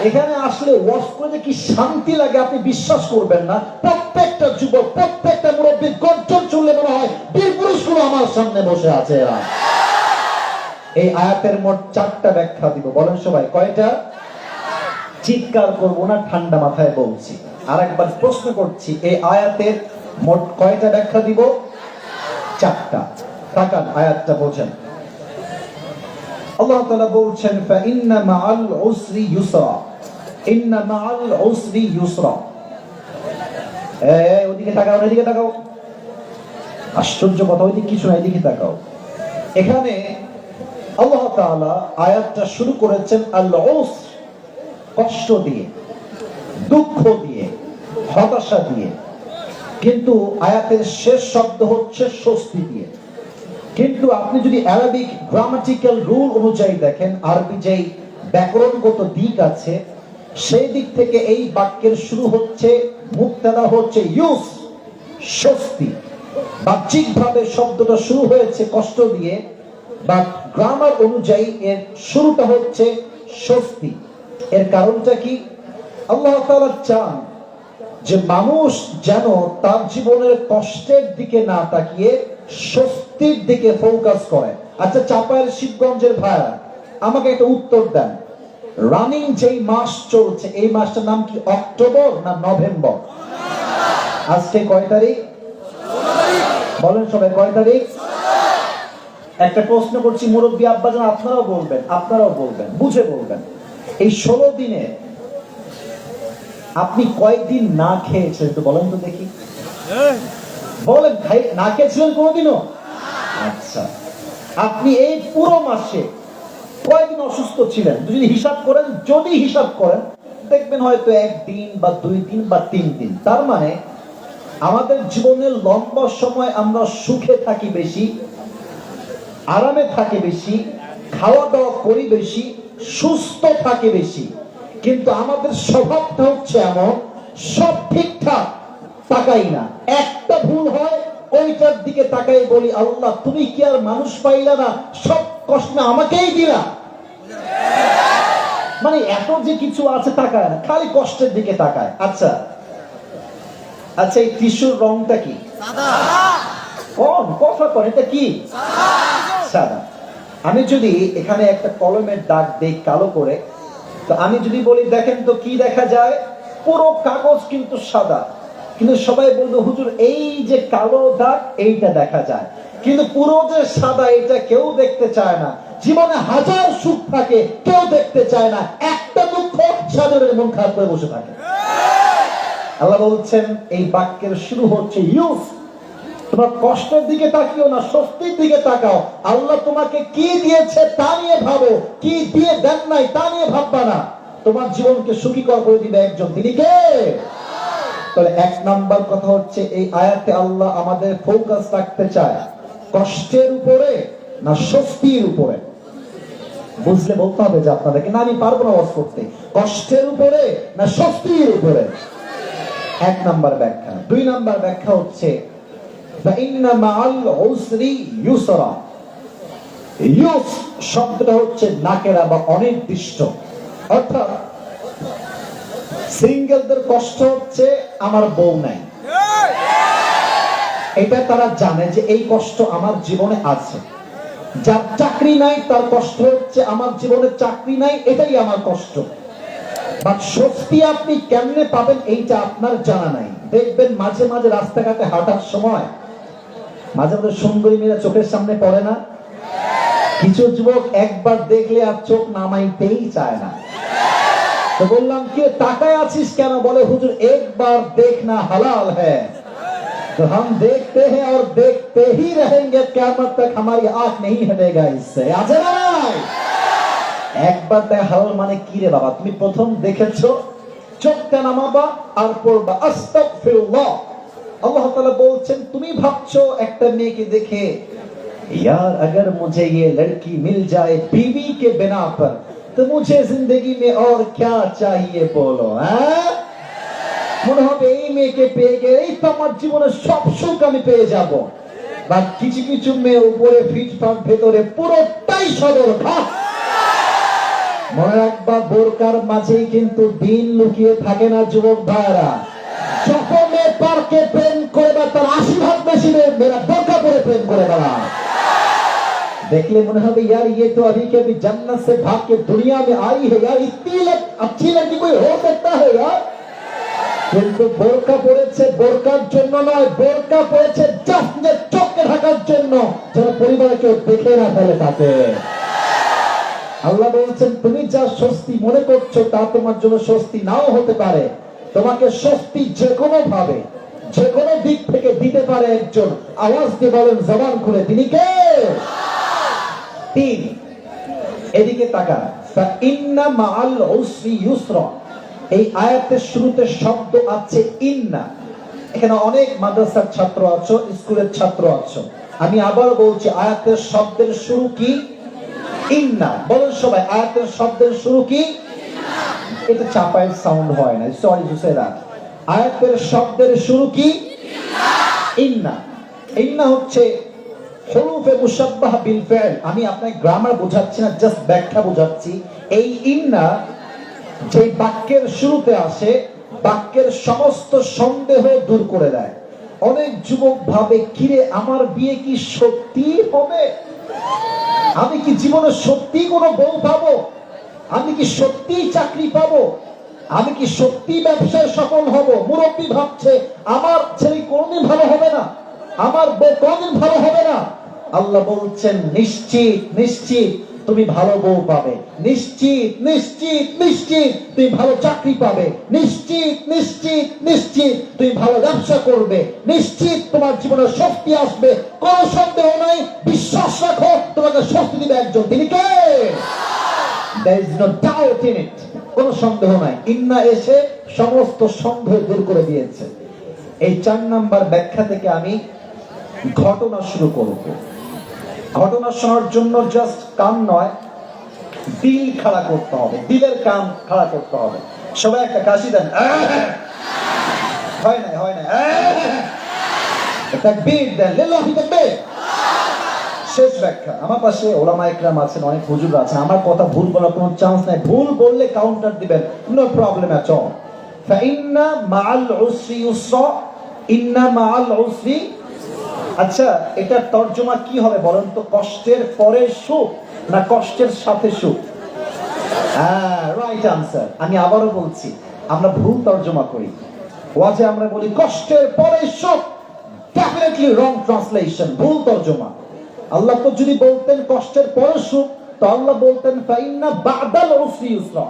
এখানে আসলে ওয়াজ করে কি শান্তি লাগে আপনি বিশ্বাস করবেন না। প্রত্যেকটা যুবক, প্রত্যেকটা মুরব্বী গর্জন চললে মনে হয় বীর পুরুষগুলো আমার সামনে বসে আছে। এরা এই আয়াতের মোট 4টা ব্যাখ্যা দিব। বলেন সবাই, কয়টা? চিৎকার করবো না, ঠান্ডা মাথায় বলছি। আর একবার প্রশ্ন করছি, এই আয়াতের মোট কয়টা ব্যাখ্যা দিব? 4টা। তাকান, আয়াতটা বোঝেন। আল্লাহ তাআলা বলছেন, ফাইন্না মাআল উসরি ইউসরা, ইন্না মাআল উসরি ইউসরা। ওদিকে তাকাও, এদিকে তাকাও। আশ্চর্য কথা, ওইদিকে কিছু না, এদিকে তাকাও। এখানে আল্লাহ তাআলা আয়াতটা শুরু করেছেন আল উসর, কষ্ট দিয়ে, দুঃখ দিয়ে, হতাশা দিয়ে, কিন্তু আয়াতের শেষ শব্দ হচ্ছে স্বস্তি দিয়ে। কিন্তু আপনি যদি আরবিক গ্রামাটিক্যাল রুল অনুযায়ী দেখেন, আরবি যেই ব্যাকরণগত দিক আছে, সেই দিক থেকে এই বাক্যের শুরু হচ্ছে, মুক্তাদা হচ্ছে ইউস, স্বস্তি। বাহ্যিকভাবে শব্দটা শুরু হয়েছে কষ্ট দিয়ে, বাট গ্রামার অনুযায়ী এর শুরুটা হচ্ছে স্বস্তি। এর কারণটা কি? আল্লাহ তাআলা চান যে মানুষ যেন তার জীবনের কষ্টের দিকে না তাকিয়ে স্বস্তির দিকে ফোকাস করে। আচ্ছা, চাপায়ের শিবগঞ্জের ভাইরা, আমাকে একটা উত্তর দেন। রানিং যেই মাস চলছে, এই মাসটার নাম কি অক্টোবর না নভেম্বর? আজকে কয় তারিখ? বলেন সবাই, কয় তারিখ? একটা প্রশ্ন করছি, মুরব্বী আব্বাজান, আপনারাও বলবেন, আপনারাও বলবেন, বুঝে বলবেন। এই 16 দিনে আপনি কয়দিন না খেয়েছেন একটু বলেন তো দেখি। বলেন ভাই, না খেয়েছিলেন কোনোদিনও? আচ্ছা, আপনি এই পুরো মাসে কয়দিন অসুস্থ ছিলেন? যদি হিসাব করেন, দেখবেন হয়তো 1 দিন বা 2 দিন বা 3 দিন। তার মানে আমাদের জীবনের লম্বা সময় আমরা সুখে থাকি বেশি, আরামে থাকি বেশি, খাওয়া দাওয়া করি বেশি, সুস্থ থাকি বেশি, কিন্তু আমাদের স্বভাবটা হচ্ছে এমন, সব ঠিকঠাক তাকাই না। একটা ভুল হয়, ওইটার দিকে তাকাই বলি, আল্লাহ তুমি কি আর মানুষ পাইলা না? সব কষ্ট আমাকেই দিলা। মানে এত যে কিছু আছে তাকায় না, খালি কষ্টের দিকে তাকায়। আচ্ছা আচ্ছা, এই টিস্যুর রংটা কি? কোন কথা কোন, এটা কি? সাদা। আমি যদি এখানে একটা কলমের দাগ দেই কালো করে, তো আমি যদি বলি দেখেন তো কি দেখা যায়, পুরো কাগজ কিন্তু সাদা, কিন্তু সবাই বলবে হুজুর এই যে কালো দাগ এইটা দেখা যায়, কিন্তু পুরো যে সাদা এটা কেউ দেখতে চায় না। জীবনে হাজার সুখ থাকে, কেউ দেখতে চায় না, একটা দুঃখ সাধারণের মন খারাপ করে বসে থাকে। আল্লাহ বলছেন এই বাক্যের শুরু হচ্ছে ইউস, তোমার কষ্টের দিকে তাকিও না, স্বস্তির দিকে তাকাও। আল্লাহ তোমাকে কি দিয়েছে তা নিয়ে ভাবো, কি দিয়ে দেন নাই তা নিয়ে ভাববা না। তোমার জীবনকে সুখীকর করে দিবে একজন, তিনি কে? তাহলে এক নাম্বার কথা হচ্ছে এই আয়াতে আল্লাহ আমাদের ফোকাস রাখতে চায় কষ্টের উপরে না স্বস্তির উপরে। বুঝলে বলতে হবে যে আপনাদেরকে, না আমি পারবো না ওয়াজ করতে, কষ্টের উপরে না স্বস্তির উপরে। এক নাম্বার ব্যাখ্যা। দুই নাম্বার ব্যাখ্যা হচ্ছে ইন্না মাআল উসরি ইউসরা। ইউস শব্দটা হচ্ছে নাকেরা বা অনির্দিষ্ট, অর্থাৎ সিঙ্গেলদের কষ্ট হচ্ছে আমার বউ নাই, এটা তারা জানে যে এই কষ্ট আমার জীবনে আছে। যার চাকরি নাই তার কষ্ট হচ্ছে আমার জীবনে চাকরি নাই, এটাই আমার কষ্ট। বাট স্বস্তি আপনি কেমনে পাবেন এইটা আপনার জানা নাই। দেখবেন মাঝে মাঝে রাস্তাঘাটে হাঁটার সময় মাঝে মাঝে সুন্দরী মেয়েরা চোখের সামনে পড়ে না? কিছু যুবক একবার দেখলে আর চোখ নামাইতেই চায় না। তো বললাম কি তাকায় আছিস কেন? বলে হুজুর একবার দেখনা হালাল है, तो हम देखते हैं और देखते ही रहेंगे, क़यामत तक हमारी आंख नहीं हटेगा इससे। আছে না নাই? একবার দেখা হালাল মানে কি রে বাবা? তুমি প্রথম দেখেছো, চোখটা নামাবা আর পড়বা আস্তাগফিরুল্লাহ। আল্লাহ তাআলা বলছেন তুমি ভাবছো একটা মেয়েকে দেখে यार अगर मुझे ये लड़की मिल जाए बीवी के बिना पर तो मुझे जिंदगी में और क्या चाहिए बोलो। মনে হবে এই মেয়েকে পেয়ে গেলেই তো আমার জীবনের সব সুখ আমি পেয়ে যাব। বা কিছু কিছু মেয়ে উপরে ফিটফাট, ভেতরে পুরোটাই সদর ঘাস। মনে রাখবা বোরকার মাঝেই কিন্তু দিন লুকিয়ে থাকে না যুবক ভাইরা। যখন মেয়ে পার্কে প্রেম করে তার 80% বেশি মেয়েরা বোরকা পরে প্রেম করে বেড়ায়। देखले मन है यार ये तो अभी के अभी जन्नत से भाग के दुनिया में आई है यार, इतनी अच्छी लड़की कोई हो सकता है यार। কিন্তু বোরকা পড়েছে বোরকার জন্য নয়, বোরকা পড়েছে জাস্ট নিজের চোখকে ঢাকার জন্য, যেন পরিবারে কেউ দেখে না ফেলে তাকে। আল্লাহ বলছেন তুমি যা স্বস্তি মনে করছো তা তোমার জন্য স্বস্তি নাও হতে পারে। তোমাকে স্বস্তি যে কোনো ভাবে যে কোনো দিক থেকে দিতে পারে একজন। আওয়াজ দিয়ে বলেন জবান খুলে তিনি কে? তিন, এদিকে তাকান। ইন্না মাআল উসরি ইউসরা, এই আয়াতের শুরুতে শব্দ আছে ইন্না। এখানে অনেক মাদ্রাসার ছাত্র আছো, স্কুলের ছাত্র আছো, আমি আবার বলছি আয়াতের শব্দের শুরু কি? ইন্না। বলেন সবাই আয়াতের শব্দের শুরু কি? এটা চাপায়ের সাউন্ড হয় না, সরি টু সে দ্যাট। আয়াতের শব্দের শুরু কি? ইন্না। ইন্না হচ্ছে হুরুফে মুশাব্বাহা বিল ফাইল। আমি আপনাকে গ্রামার বোঝাচ্ছি না, জাস্ট ব্যাখ্যা বোঝাচ্ছি। এই ইন্না যে বাক্যের শুরুতে আসে, বাক্যের সমস্ত সন্দেহ দূর করে দেয়। অনেক যুবক ভাবে কিরে আমার বিয়ে কি সত্যি হবে? আমি কি জীবনে সত্যি কোনো বউ পাবো? আমি কি সত্যি চাকরি পাবো? আমি কি সত্যি ব্যবসায় সফল হব? মুরব্বী ভাবছে আমার ছেলে কোনদিন ভালো হবে না, আমার বউ কোনদিন ভালো হবে না। আল্লাহ বলছেন নিশ্চিত নিশ্চিত তুমি ভালো বউ পাবে, নিশ্চিত নিশ্চিত নিশ্চিত তুমি ভালো চাকরি পাবে, নিশ্চিত নিশ্চিত নিশ্চিত তুমি ভালো ব্যবসা করবে, নিশ্চিত তোমার জীবনে শক্তি আসবে, কোনো সন্দেহ নাই। বিশ্বাস রাখো, তোমাকে শক্তি দিবে একজন, তিনি কে? There is no doubt in it, কোনো সন্দেহ নাই। ইন্না এসে সমস্ত সন্দেহ দূর করে দিয়েছে। এই 4 নাম্বার ব্যাখ্যা থেকে আমি ঘটনা শুরু করব। ঘটনা শোনার জন্য জাস্ট কান নয়, দিল খাড়া করতে হবে, দিলের কান খাড়া করতে হবে। সবাই একটা কাশি দেন। হয় না হয় না। তাকবীর দেন, লিল্লাহি তাকবীর। শেষ ব্যাখ্যা। আমার পাশে ওলামা ইকরাম আছেন, অনেক হুজুর আছেন, আমার কথা ভুল বলার কোনো চান্স নাই, ভুল বললে কাউন্টার দিবেন, নো প্রবলেম এট অল। ফাইন্না মাআল উসরি ইউসরা, ইন্না মাআল উসরি। আচ্ছা, এটার তর্জমা কি হবে বলেন তো? কষ্টের পরে সুখ না কষ্টের সাথে সুখ? Right answer. আমি আবারও বলছি, আমরা ভুল তর্জমা করি। ওয়াজে আমরা বলি কষ্টের পরে সুখ, ডেফিনেটলি রং ট্রান্সলেশন, ভুল তর্জমা। আল্লাহ তো যদি বলতেন কষ্টের পরে সুখ, তো আল্লাহ বলতেন ফাইন্না বাদাল উসরি ইউসরা,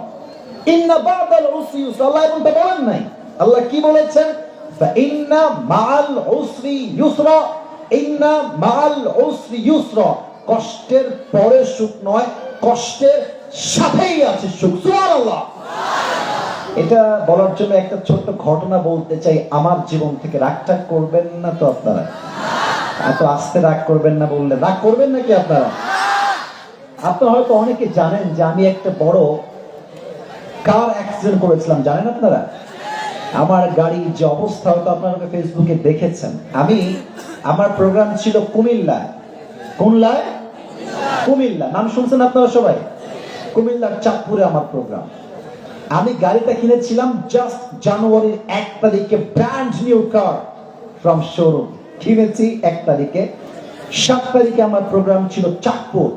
ইন্না বাদাল উসরি ইউসরা। আল্লাহ এমনটা বলেন নাই। আল্লাহ কি বলেছেন? ফাইন্না মাআল উসরি ইউসরা, ইন্না মাআল উসরি ইউসরা। কষ্টের পরে সুখ নয়, কষ্টের সাথেই আছে সুখ। সুবহানাল্লাহ। এটা বলার জন্য একটা ছোট্ট ঘটনা বলতে চাই আমার জীবন থেকে। রাগটাগ করবেন না তো আপনারা? এত আস্তে রাগ করবেন না বললে রাগ করবেন নাকি আপনারা? আপনারা হয়তো অনেকে জানেন যে আমি একটা বড় কার অ্যাক্সিডেন্ট করেছিলাম, জানেন আপনারা? আমার গাড়ির যে অবস্থা, হয়তো আপনারা ফেসবুকে দেখেছেন। আমার প্রোগ্রাম ছিল কুমিল্লায়। কোনলায়? কুমিল্লা। নাম শুনছেন আপনারা সবাই? কুমিল্লার চাঁদপুরে আমার প্রোগ্রাম। আমি গাড়িটা কিনেছিলাম জাস্ট জানুয়ারির 1 তারিখে, brand new car from showroom কিনেছি 1 তারিখে। 7 তারিখে আমার প্রোগ্রাম ছিল Chandpur,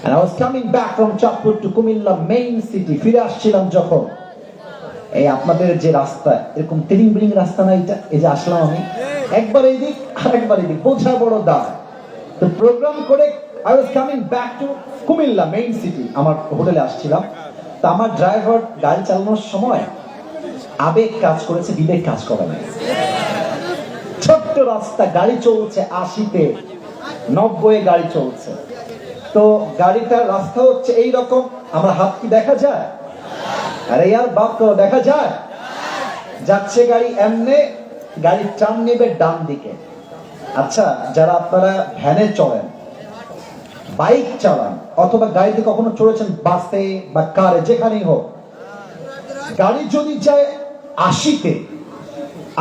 and I was coming back from Chandpur to Comilla main city. ফিরে আসছিলাম যখন, এই আপনাদের যে রাস্তা এরকম তিরিং বিরিং রাস্তা না, এটা এই যে আসলাম আমি, একবার এইদিক আর একবার এইদিক, বোঝা বড় দায়। তো প্রোগ্রাম করে I was coming back to Comilla main city, আমার হোটেলে আসছিলাম। তো আমার ড্রাইভার গাড়ি চালানোর সময় আবেগ কাজ করেছে, বিবেক কাজ করে না। ছোট্ট রাস্তা, গাড়ি চলছে 80-তে, 90-এ গাড়ি চলছে। তো গাড়িটার রাস্তা হচ্ছে এইরকম, আমার হাত কি দেখা যায়? আরে ইয়ার বাপ, তো দেখা যায়? যাচ্ছে গাড়ি এমনে, গাড়ির টার্ন নেবে ডান দিকে। আচ্ছা, যারা আপনারা ভ্যানে চড়েন, বাইক চালান, অথবা গাড়িতে কখনো চড়েছেন, বাসে বা কারে, যেখানেই হোক, গাড়ি যদি যায় 80-তে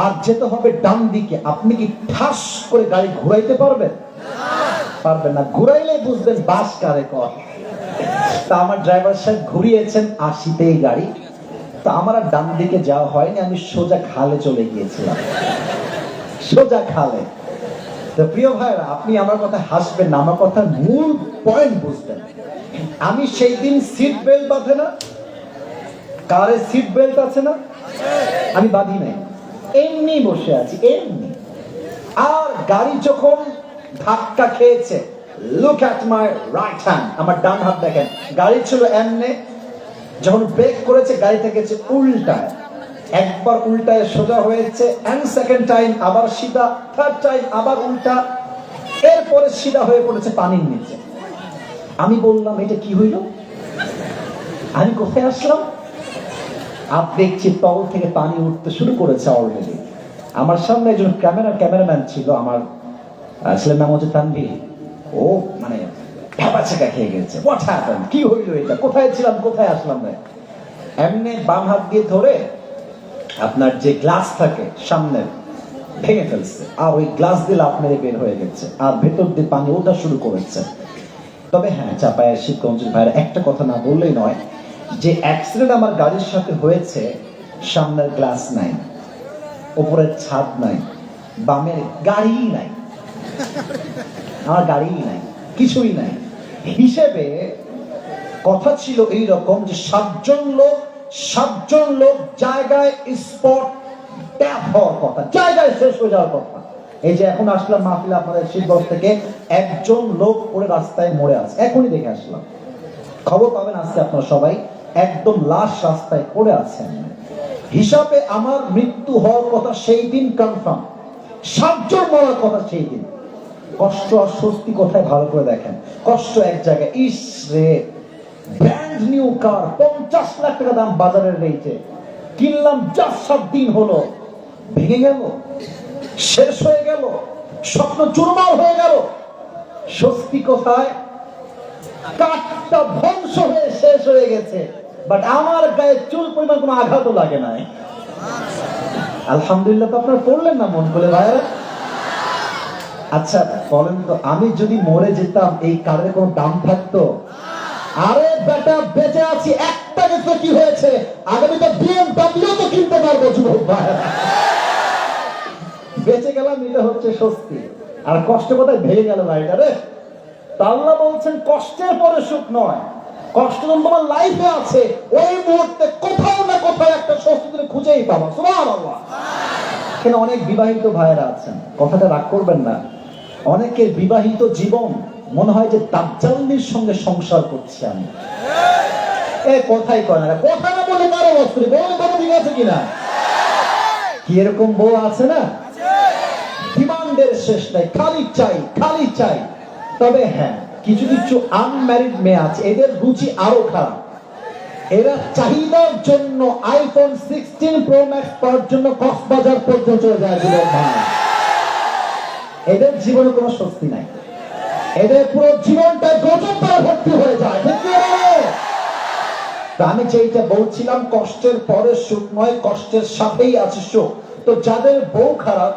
আর যেতে হবে ডান দিকে, আপনি কি ঠাস করে গাড়ি ঘুরাইতে পারবেন? পারবেন না। ঘুরাইলে বুঝবেন বাস কারে কর। তা আমার ড্রাইভার সাহেব ঘুরিয়েছেন 80-তেই গাড়ি। তা আমার আর ডান দিকে যাওয়া হয়নি, আমি সোজা খালে চলে গিয়েছিলাম, সোজা খালে। তো প্রিয় ভাইরা, আপনি আমার কথা হাসবেন না, আমার কথা মূল পয়েন্ট বুঝবেন। আমি সেই দিন সিট বেল্ট বাঁধে না, কারে সিট বেল্ট আছে না, আমি বাঁধি নাই, এমনি বসে আছি এমনি। আর গাড়ি যখন ধাক্কা খেয়েছে, look at my right hand, আমার ডান হাত দেখেন, গাড়ি ছিল এমনে, যখন ব্রেক করেছে গাড়িটা গেছে উল্টায়, একবার উল্টায় সোজা হয়েছে, এন্ড সেকেন্ড টাইম আবার সিধা, থার্ড টাইম আবার উল্টা, এরপরে সিধা হয়ে পড়েছে পানির নিচে। আমি বললাম এটা কি হইল, আমি কোথায় আসলাম? আর দেখছি তল থেকে পানি উঠতে শুরু করেছে অলরেডি। আমার সামনে একজন ক্যামেরাম্যান ছিল, আমার ছেলের নাম হচ্ছে তানভীর। ও মানে ভ্যাপাচাকা খেয়ে গেছে, হোয়াট হ্যাপেন্ড, কি হইল এটা, কোথায় ছিলাম কোথায় আসলাম না। এমনি বাম হাত দিয়ে ধরে আপনার যে গ্লাস থাকে সামনে ভেঙে ফেলছে, আর ওই গ্লাস দিলে আপনার বের হয়ে গেছে, আর ভেতর দিয়ে পানি ওঠা শুরু করেছে। তবে হ্যাঁ, চাপায়ের শিবগঞ্জের ভাইয়ের একটা কথা না বললেই নয়, যে অ্যাক্সিডেন্ট আমার গাড়ির সাথে হয়েছে, সামনের গ্লাস নাই, উপরের ছাদ নাই, বামের গাড়িই নাই, আমার গাড়িই নাই, কিছুই নাই। হিসেবে কথা ছিল এইরকম যে 7জন লোক জায়গায় স্পট ট্যাপ হওয়ার কথা, জায়গায় শেষ হয়ে যাওয়ার কথা। এই যে এখন আসলাম মাহফিলে আপনাদের শিবগঞ্জ থেকে, একজন লোক পড়ে রাস্তায় মরে আছে, এখনই দেখে আসলাম। খবর পাবেন আজকে আপনারা সবাই, একদম লাশ রাস্তায় পড়ে আছেন। হিসাবে আমার মৃত্যু হওয়ার কথা সেই দিন কনফার্ম, 7 জন মরার কথা সেই দিন। কষ্ট আর স্বস্তি কোথায় ভালো করে দেখেন। কষ্ট এক জায়গায়, ইস রে, ব্র্যান্ড নিউ কার 50 লাখ টাকা দাম বাজারের রেটে কিনলাম, জাস্ট 7 দিন হলো, ভেঙে গেল, শেষ হয়ে গেল, স্বপ্ন চুরমার হয়ে গেল। স্বস্তি কোথায়? কাঠটা ধ্বংস হয়ে শেষ হয়ে গেছে, বাট আমার গায়ে চুল পরিমাণ কোনো আঘাতও লাগে নাই। আলহামদুলিল্লাহ। তো আপনারা পড়লেন না মন খুলে ভাইরা? আচ্ছা বলেন তো, আমি যদি মরে যেতাম এই কার্ডের কোনো দাম থাকতো? আরে বেটা, বেঁচে আছি, একটা কিছু কি হয়েছে, আগামীতে বিএমডব্লিউ তো কিনতে পারবো যুবক ভাই। বেঁচে গেলাম, এটা হচ্ছে স্বস্তি। আর কষ্ট কোথায় ভেঙে গেল ভাইটা রে। তা আল্লাহ বলছেন কষ্টের পরে সুখ নয়, কষ্ট যখন তোমার লাইফে আছে ওই মুহূর্তে কোথাও না কোথাও একটা স্বস্তি তুমি খুঁজেই পাবা। সুবহানাল্লাহ। এখানে অনেক বিবাহিত ভাইয়েরা আছেন, কথাটা রাগ করবেন না। অনেকের বিবাহিত জীবন মনে হয় যে দাজ্জালনির সঙ্গে সংসার করছি আমি। কথাই কয় না, কথা না বলে কারো বস্তু বলে কোনো দিক আছে কিনা? কি এরকম বউ আছে না, ডিমান্ডের শেষ নাই, খালি চাই খালি চাই। তবে হ্যাঁ, কিছু কিছু আনম্যারিড মেয়ে আছে, এদের রুচি আরো খারাপ। এরা চাহিদার জন্য আইফোন 16 প্রো ম্যাক্স পাওয়ার জন্য কক্সবাজার পর্যন্ত চলে যায় যুবক ভাই। এদের জীবনে কোনো স্বস্তি নাই, এদের পুরো জীবনটা গজবতায় ভর্তি হয়ে যায়। আমি যেটা বলছিলাম, কষ্টের পরে সুখ নয়, কষ্টের সাথেই আছে সুখ। তো যাদের বউ খারাপ,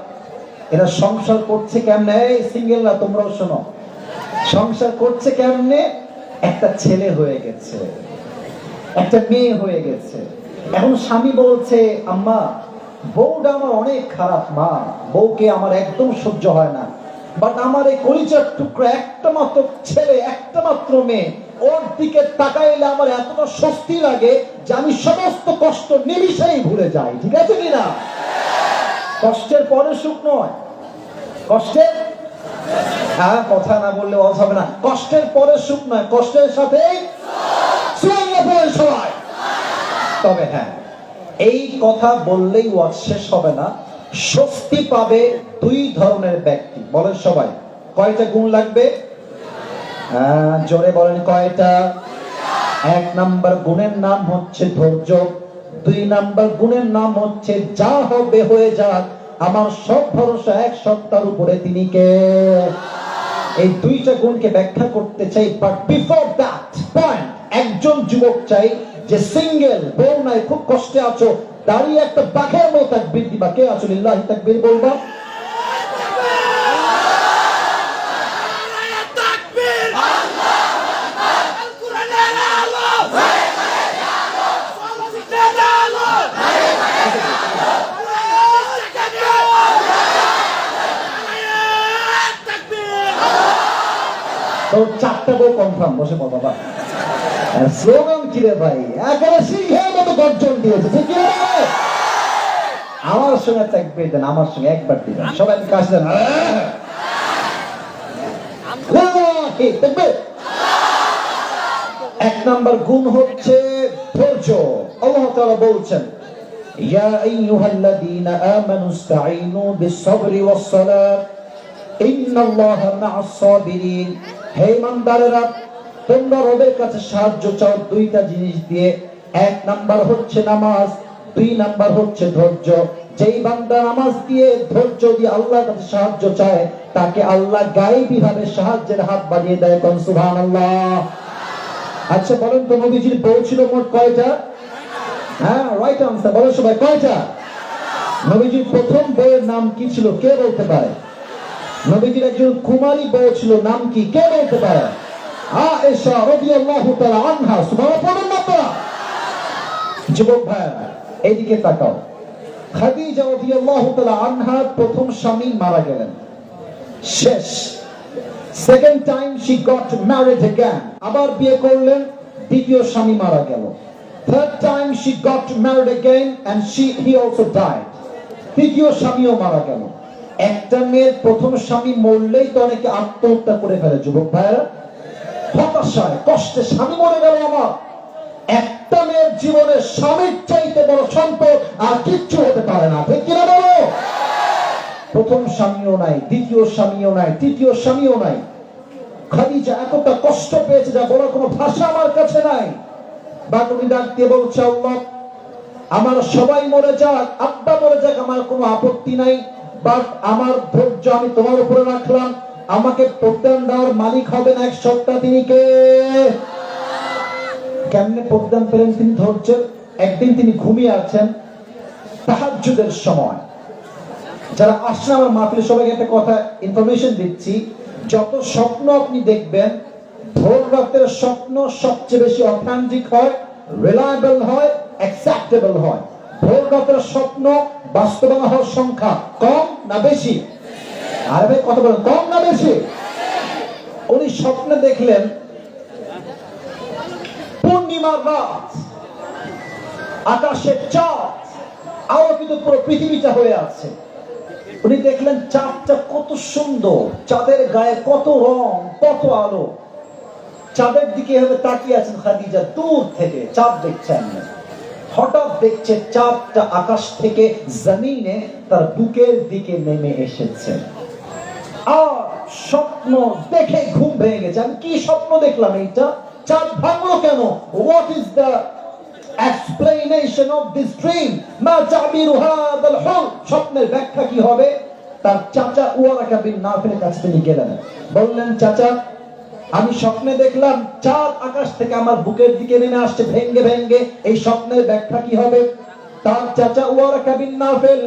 এরা সংসার করছে কেমনে? সিঙ্গেলরা তোমরাও শোনো, সংসার করছে কেমনে? একটা ছেলে হয়ে গেছে, একটা মেয়ে হয়ে গেছে। এখন স্বামী বলছে, আম্মা বউটা আমার অনেক খারাপ, মা বউকে আমার একদম সহ্য হয় না, বাট আমার এই কলিজার টুকরা একটা মাত্র ছেলে, একটা মাত্র মেয়ে, ওর দিকে তাকাইলে আমার এতটা স্বস্তি লাগে যে আমি সমস্ত কষ্ট নিমিষেই ভুলে যাই। ঠিক আছে কিনা? কষ্টের পরে সুখ নয়, কষ্টের, হ্যাঁ কথা না বললে অজ হবে না। কষ্টের পরে সুখ নয়, কষ্টের সাথে সবাই। তবে হ্যাঁ, এই কথা বললেই ওয়াজ শেষ হবে না। স্বস্তি পাবে দুই ধরনের ব্যক্তি। বলেন সবাই, কয়টা গুণ লাগবে? জোরে বলেন কয়টা? এক নাম্বার গুণের নাম হচ্ছে ধৈর্য, দুই নাম্বার গুণের নাম হচ্ছে যা হবে হয়ে যাক, আমার সব ভরসা এক সত্তার উপরে, তিনি কে? এই দুইটা গুণকে ব্যাখ্যা করতে চাই, বাট বিফোর দ্যাট পয়েন্ট, একজন যুবক চাই যে সিঙ্গেল, বউ নাই, খুব কষ্টে আছো, দাঁড়িয়ে একটা বাঘের মতো তাকবীর দিবা। কে আছো? লিল্লাহি তাকবীর বলবা। তো চারটা বউ কনফার্ম, বসে পড় বাবা। স্লোগান কি রে ভাই, একেবারে সিংহের মতো গর্জন দিয়েছে। ঠিক কি রে? আমার সঙ্গে তাকবীর দেন, আমার সঙ্গে একবার দিবেন সবাই, কাছে দেন। এক নাম্বার গুণ হচ্ছে ধৈর্য। আল্লাহ তাআলা বলছেন, ইয়া আইয়ুহাল্লাযীনা আমানুস্তাঈনু বিস-সাবরি ওয়াস-সালাত ইন্নাল্লাহা মা'আস সাবিরিন। হে ইমানদারেরা, তোমরা রবের কাছে সাহায্য চাও দুইটা জিনিস দিয়ে। এক নাম্বার হচ্ছে নামাজ, দুই নাম্বার হচ্ছে ধৈর্য। যেই বান্দা নামাজ দিয়ে ধৈর্য দিয়ে আল্লাহর কাছে সাহায্য চায়, তাকে আল্লাহ গায়েবী ভাবে সাহায্যের হাত বাড়িয়ে দেয়। কোন সুবহানাল্লাহ। আচ্ছা বলেন তো, নবীজির বউ ছিল মোট কয়টা? হ্যাঁ, রাইট আনসার। বলেন সবাই, কয়টা? নবীজির প্রথম বউয়ের নাম কি ছিল? কে বলতে পারে? নবীজির একজন কুমারী বউ ছিল, নাম কি? কে বলতে পারে? আয়েশা রাদিয়াল্লাহু তাআলা আনহা। সুবহানাল্লাহ। যুবক ভাইরা এইদিকে তাকাও। খাদিজা রাদিয়াল্লাহু তাআলা আনহার প্রথম স্বামী মারা গেলেন, শেষ। Second time she got married again, আবার বিয়ে করলেন, দ্বিতীয় স্বামী মারা গেল। Third time she got married again and he also died, তৃতীয় স্বামীও মারা গেল। একটা মেয়ের প্রথম স্বামী মরলেই তো অনেকে আত্মহত্যা করে ফেলে যুবক ভাইরা, হতাশায় কষ্টে, স্বামী মরে গেল আমার। একটা মেয়ের জীবনে স্বামীর চাইতে বড় সম্পদ আর কিচ্ছু হতে পারে না। ঠিক কিনা বলো? প্রথম স্বামীও নাই, দ্বিতীয় স্বামীও নাই, তৃতীয় স্বামীও নাই। খাদিজা এতটা কষ্ট পেয়েছে যা বলার কোনো ভাষা আমার কাছে নাই। বা তুমি ডাক দিয়ে বলছে, আল্লাহ আমার সবাই মরে যাক, আব্বা মরে যাক, আমার কোনো আপত্তি নাই, বাট আমার ধৈর্য আমি তোমার উপরে রাখলাম। আমাকে প্রদান দেওয়ার মালিক হবেন এক সত্তা, তিনি কে? কেমনে প্রদান পেলেন তিনি ধৈর্যের? একদিন তিনি ঘুমিয়ে আছেন তাহাজ্জুদের সময়, যারা আসলে আমার মাহফিলে সবাইকে একটা কথা ইনফরমেশন দিচ্ছি, যত স্বপ্ন আপনি দেখবেন ভোর রাতের স্বপ্ন সবচেয়ে বেশি অথেন্টিক হয়, রিলায়েবল হয়, অ্যাকসেপ্টেবল হয়। ভোর রাতের স্বপ্ন বাস্তবায়ন হওয়ার সংখ্যা কম না বেশি? আরে ভাই কথা বলেন, কম না বেশি? উনি স্বপ্নে দেখলেন পূর্ণিমার রাত, আকাশের চাঁদ আলোকিত পুরো পৃথিবীটা হয়ে আছে। উনি দেখলেন চাঁদটা কত সুন্দর, চাঁদের গায়ে কত রং, কত আলো। চাঁদের দিকে এভাবে তাকিয়ে আছেন খাদিজা, দূর থেকে চাঁদ দেখছেন। হঠাৎ দেখছে চাঁদটা আকাশ থেকে জমিনে তার বুকের দিকে নেমে এসেছে। আর স্বপ্ন দেখে ঘুম ভেঙে গেছে। আমি কি স্বপ্ন দেখলাম? এইটা চাঁদ ভাঙলো কেন? What is the explanation of this dream? মা তাবিরু হাদাল হুল? স্বপ্নের ব্যাখ্যা কি হবে? তার চাচা ওয়ারাকা বিন নাফিলের কাছে তিনি গেলেন, বললেন, চাচা আমি স্বপ্নে দেখলাম চাঁদ আকাশ থেকে আমার বুকের দিকে নেমে আসছে ভেঙ্গে ভেঙ্গে, এই স্বপ্নের ব্যাখ্যা কি হবে? তার চাচা ওয়ারাকা বিন নাফিল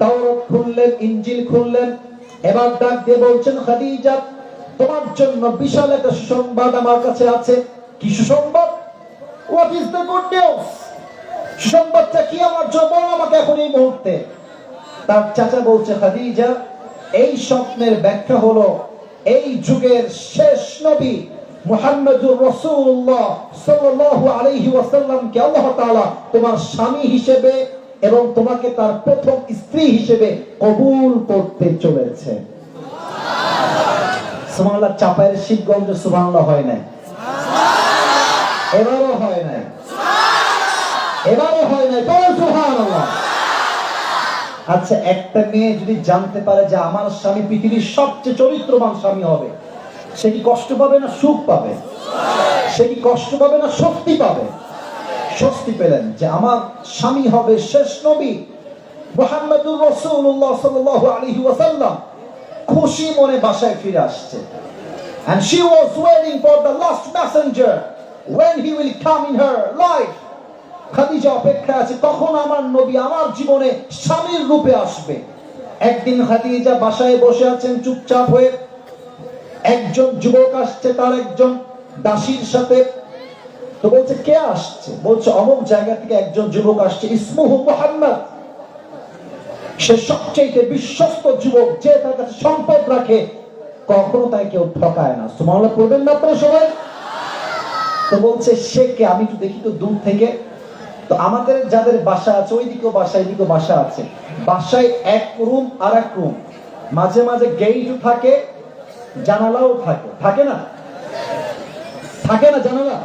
তাওরাত খুললেন, ইনজিল খুললেন, এবার ডাক দিয়ে বলছেন, খাদিজা তোমার জন্য বিশাল একটা সুসংবাদ আমার কাছে আছে। কি সুসংবাদ? What is the good news? সুসংবাদটা কি আমার জন্য? বলো আমাকে এখন এই মুহূর্তে। তার চাচা বলছে, খাদিজা এই স্বপ্নের ব্যাখ্যা হলো এই যুগের শেষ নবী মুহাম্মদুর রাসূলুল্লাহ সাল্লাল্লাহু আলাইহি ওয়াসাল্লামকে আল্লাহ তাআলা তোমার স্বামী হিসেবে এবং তোমাকে তার প্রথম স্ত্রী হিসেবে কবুল করতে চলেছে। সুবহানাল্লাহ। চাপায়ের শিবগঞ্জে সুবহানাল্লাহ হয় নাই? এবারও হয় নাই? এবারও হয় নাই? বল সুবহানাল্লাহ। আচ্ছা, একটা মেয়ে যদি জানতে পারে যে আমার স্বামী পৃথিবীর সবচেয়ে চরিত্রবান স্বামী হবে, সে কি কষ্ট পাবে না সুখ পাবে? সে কি কষ্ট পাবে না শক্তি পাবে? স্বস্তি পেলেন যে আমার স্বামী হবে শেষ নবী মুহাম্মদুর রাসূলুল্লাহ সাল্লাল্লাহু আলাইহি ওয়াসাল্লাম। খুশি মনে বাসায় ফিরে আসছে। And she was waiting for the last messenger when he will come in her life. Khadija অপেক্ষা আছে কখন আমার নবী আমার জীবনে স্বামীর রূপে আসবে। একদিন খাদিজা বাসায় বসে আছেন চুপচাপ হয়ে, একজন যুবক আসছে তার একজন দাসীর সাথে। তো বলছে, কে আসছে? বলছে, অমুক জায়গা থেকে একজন যুবক আসছে, ইসমুহু মুহাম্মদ। সে সবচেয়ে বিশ্বস্ত যুবক, যে তার কাছে সম্পদ রাখে, কখনো তাই কেউ ঠকায় না। সুবহানাল্লাহ পড়বেন না আপনারা সবাই? তো বলছে, সে কে? আমি একটু দেখি তো দূর থেকে। তো আমাদের যাদের বাসা আছে ওইদিকেও বাসা, এইদিকেও বাসা আছে, বাসায় এক রুম আর এক রুম, মাঝে মাঝে গেটও থাকে, জানালাও থাকে, থাকে না? থাকে না জানালা?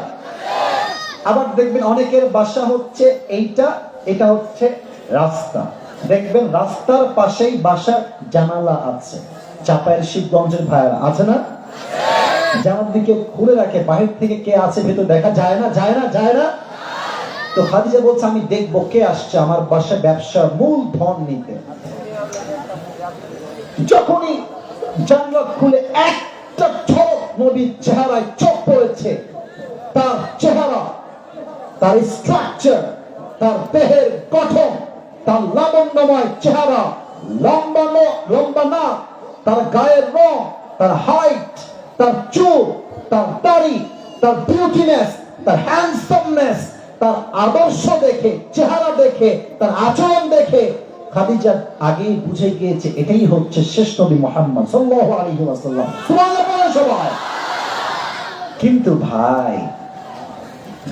আবার দেখবেন অনেকের বাসা হচ্ছে এইটা, এটা হচ্ছে রাস্তা, দেখবেন রাস্তার পাশেই বাসার জানালা আছে। চাপায়ের শিবগঞ্জের ভাইয়েরা আছে না? জানার দিকে খুলে রাখে, বাহির থেকে কে আছে ভেতর দেখা যায় না, যায় না, যায় না। তো খাদিজা বলছে, আমি দেখবো কে আসছে আমার বাসায় ব্যবসার মূল ধন নিতে। যখনই জানলা খুলে একটা ঝলক নবীর চেহারায় চোখ পড়েছে, তার চেহারা, তার স্ট্রাকচার, তার দেহের গঠন, তার লাবণ্যময় চেহারা, লম্বা না, তার গায়ের রং, তার হাইট, তার চুল, তার দাড়ি, তার বিউটিনেস, তার হ্যান্ডসামনেস, তার আদর্শ দেখে, চেহারা দেখে, তার আচরণ দেখে খাদিজা আগেই বুঝে গিয়েছে এটাই হচ্ছে শেষ নবী মুহাম্মদ সাল্লাল্লাহু আলাইহি ওয়াসাল্লাম। সুবহানাল্লাহ সবাই। কিন্তু ভাই,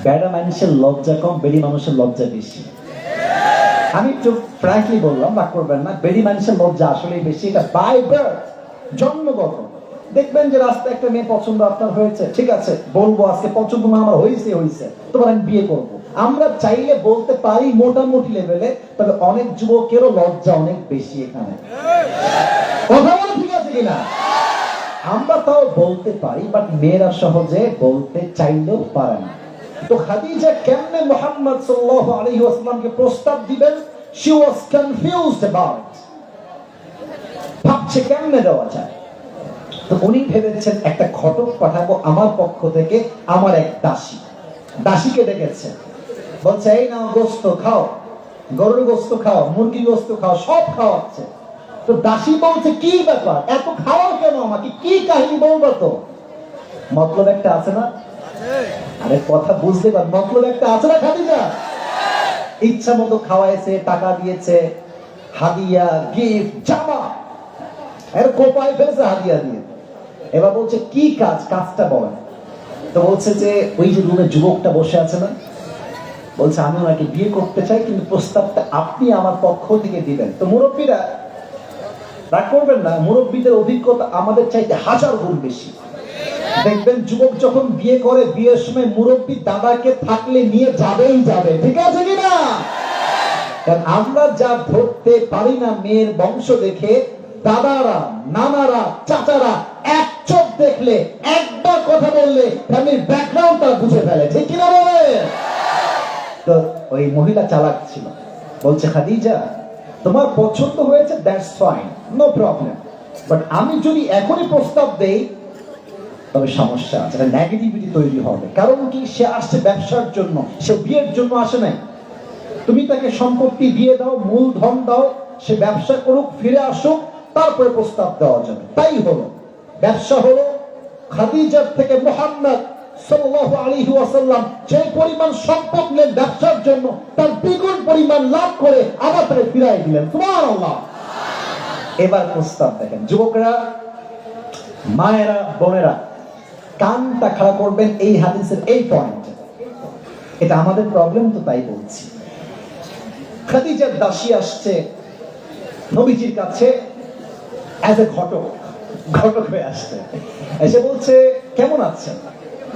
বেড়া মানুষের লজ্জা কম, বেড়ি মানুষের লজ্জা বেশি। আমি একটু ফ্র্যাঙ্কলি বললাম, রাগ করবেন না, বেড়ি মানুষের লজ্জা আসলেই বেশি। এটা বাই বার্থ, জন্মগত। দেখবেন যে রাস্তায় একটা মেয়ে পছন্দ আপনার হয়েছে, ঠিক আছে বলবো আজকে পছন্দ না আমার হয়েছে, তোমার আমি বিয়ে করবো। আমরা চাইলে বলতে পারি মোটামুটি লেভেলে, তবে অনেক যুবকেরও লজ্জা অনেক বেশি এখানে। কথা বলে ঠিক আছে কিনা? আমরা তাও বলতে পারি, বাট মেয়েরা সহজে বলতে চাইলেও পারে না। তো খাদিজা কেমনে মুহাম্মদ সাল্লাল্লাহু আলাইহি ওয়াসাল্লামকে প্রস্তাব দিবেন, she was confused about, ভাবছে কেমনে দেওয়া যায়। তো উনি ভেবেছেন একটা ঘটক পাঠাবো আমার পক্ষ থেকে, আমার এক দাসীকে ডেকেছে, বলছে এই নাও গোস্ত খাও, গরুর গোস্ত খাও, মুরগির গোস্ত খাও, সব খাওয়াচ্ছে। তো তো দাসী বলছে কি ব্যাপার, এত খাওয়াও কেন আমাকে, কি কাহিনী বলবো তো? মতলব একটা আছে না? আরে কথা বুঝতে পার, মতলব একটা আছে না খাদিজা? ইচ্ছা মতো খাওয়াইছে, টাকা দিয়েছে, হাদিয়া, গিফট, জামা, এর কোপায় ফেলেছে হাদিয়া দিয়ে। এবার বলছে কি কাজ, কাজটা বলেন। তো বলছে যে ওই যে রুমে যুবকটা বসে আছে না, বলছে আমি ওনাকে বিয়ে করতে চাই, কিন্তু প্রস্তাবটা আপনি আমার পক্ষ থেকে দিবেন। তো মুরব্বীরা রাগ করবেন না, মুরব্বীদের অভিজ্ঞতা আমাদের চাইতে 1000 গুণ বেশি। দেখবেন যুবক যখন বিয়ে করে, বিয়ের সময় মুরব্বী দাদাকে থাকলে নিয়ে যাবেই যাবে, ঠিক আছে কিনা? কারণ আমরা যা ধরতে পারি না মেয়ের বংশ দেখে, দাদারা, নানারা, চাচারা এক চোখ দেখলে, একবার কথা বললে ফ্যামিলির ব্যাকগ্রাউন্ডটা বুঝে ফেলে, ঠিক কিনা বলে? তো ওই মহিলা চালাক ছিল, বলছে খাদিজা তোমার পছন্দ হয়েছে, that's fine, no problem, but আমি যদি এখনই প্রস্তাব দেই তবে সমস্যা আছে, নেগেটিভিটি তৈরি হবে। কারণ কি, সে আসছে ব্যবসার জন্য, সে বিয়ের জন্য আসে নাই। তুমি তাকে সম্পত্তি দিয়ে দাও, মূলধন দাও, সে ব্যবসা করুক, ফিরে আসুক, তারপরে প্রস্তাব দেওয়া যাবে। তাই হলো, ব্যবসা হলো। খাদিজার থেকে মুহাম্মদ সাল্লাল্লাহু আলাইহি ওয়াসাল্লাম যে পরিমাণ সম্পদ নেন ব্যবসার জন্য, তার দ্বিগুণ পরিমাণ লাভ করে আবার তাকে ফিরাই দিলেন। সুবহানাল্লাহ। এবার প্রস্তাব দেখেন, যুবকরা, মায়েরা, বোনেরা, কানটা খাড়া করবেন এই হাদিসের এই পয়েন্ট। এটা আমাদের প্রবলেম তো, তাই বলছি। খাদিজার দাসী আসছে নবীজির কাছে অ্যাজ এ ঘটক হয়ে আসছে। এসে বলছে কেমন আছেন?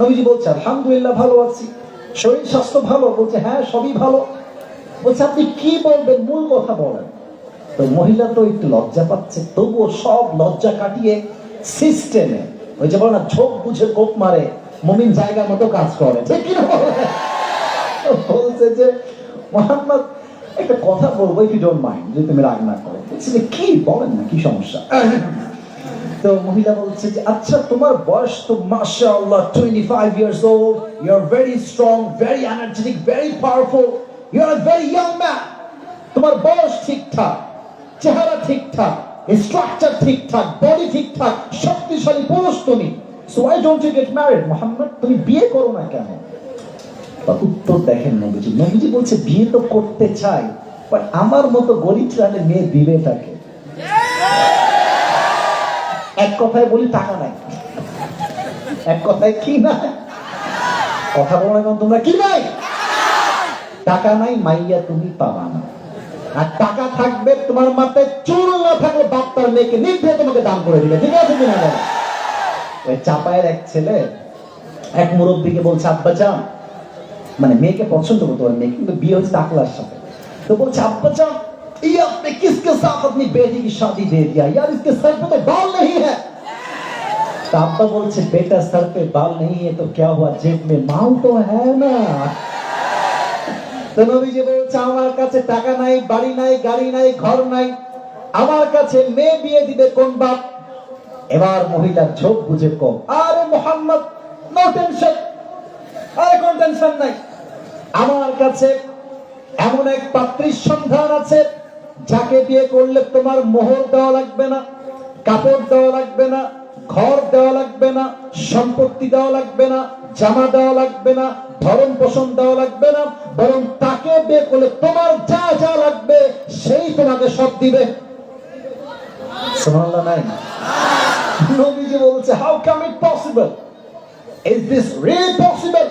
নবীজি বলছে আলহামদুলিল্লাহ ভালো আছি। শরীর স্বাস্থ্য ভালো? বলছে হ্যাঁ সবই ভালো। বলছে আপনি কি বলবেন, মূল কথা বলেন। তো মহিলা তো একটু লজ্জা পাচ্ছে, তবুও সব লজ্জা কাটিয়ে সিস্টেমে, ওই যে বলে না ঝোঁক বুঝে কোপ মারে, মুমিন জায়গার মতো কাজ করে, ঠিক কি না? বলছে যে মুহাম্মদ একটা কথা বলবো, ইফ ইউ ডোন্ট মাইন্ড, যদি তুমি রাগ না করো। বলছে যে কি বলেন না, কি সমস্যা? তো মহিলা বলছে যে আচ্ছা তোমার বয়স তো মাশাআল্লাহ 25 years old, you are very strong, very energetic, very powerful, you are a very young man, তোমার বয়স ঠিকঠাক, চেহারা ঠিকঠাক, স্ট্রাকচার ঠিকঠাক, বডি ঠিকঠাক, শক্তিশালী পুরুষ তুমি, so why don't you get married Muhammad? তুমি বিয়ে করো না কেন? উত্তর দেখেন নবীজি বলছে বিয়ে তো করতে চাই, বাট আমার মতো গরিব ছেলে মেয়ে দিবে তাকে। এক কথায় বলি টাকা নাই, এক কথায় কি নাই, কথা বলো না তোমরা, কি নাই? টাকা নাই, মাইয়া তুমি পাবা না। আর টাকা থাকবে, তোমার মাথায় চুল না থাকলে বাপ তার মেয়েকে নির্ভয়ে তোমাকে দান করে দিবে, ঠিক আছে কিনা? ওই চাপায়ের এক ছেলে এক মুরব্বীকে বলছে আব্বাজান, মানে মেয়েকে পছন্দ করতো, মেয়ে কিন্তু বিয়ে হচ্ছে টাকলার সাথে। তো বলছে আব্বাজান ये आपने किसके साथ अपनी बेटी की शादी दे दिया यार, इसके सर पे तो बाल नहीं है। तो अब्बा बोलছে बेटा सर पे बाल नहीं है तो क्या हुआ, जेब में माल तो है ना। তো নবীজি বলছে আমার কাছে টাকা নাই, বাড়ি নাই, গাড়ি নাই, ঘর নাই, আমার কাছে মেয়ে বিয়ে দিবে কোন বাপ? এবার মহিলার ঝোঁক বুঝে কম, আরে মুহাম্মদ নো টেনশন, আরে কোন টেনশন নাই, আমার কাছে এমন এক পাত্রীর সন্ধান আছে যাকে বিয়ে করলে তোমার মোহর দেওয়া লাগবে না, কাপড় দেওয়া লাগবে না, ঘর দেওয়া লাগবে না, সম্পত্তি দেওয়া লাগবে না, জামা দেওয়া লাগবে না, ভরণ পোষণ দেওয়া লাগবে না, বরং তাকে বিয়ে করলে তোমার যা যা লাগবে সেই তোমাকে সব দিবে। সুবহানাল্লাহ নাই? নবীজি বলছে how come it possible, is this really possible?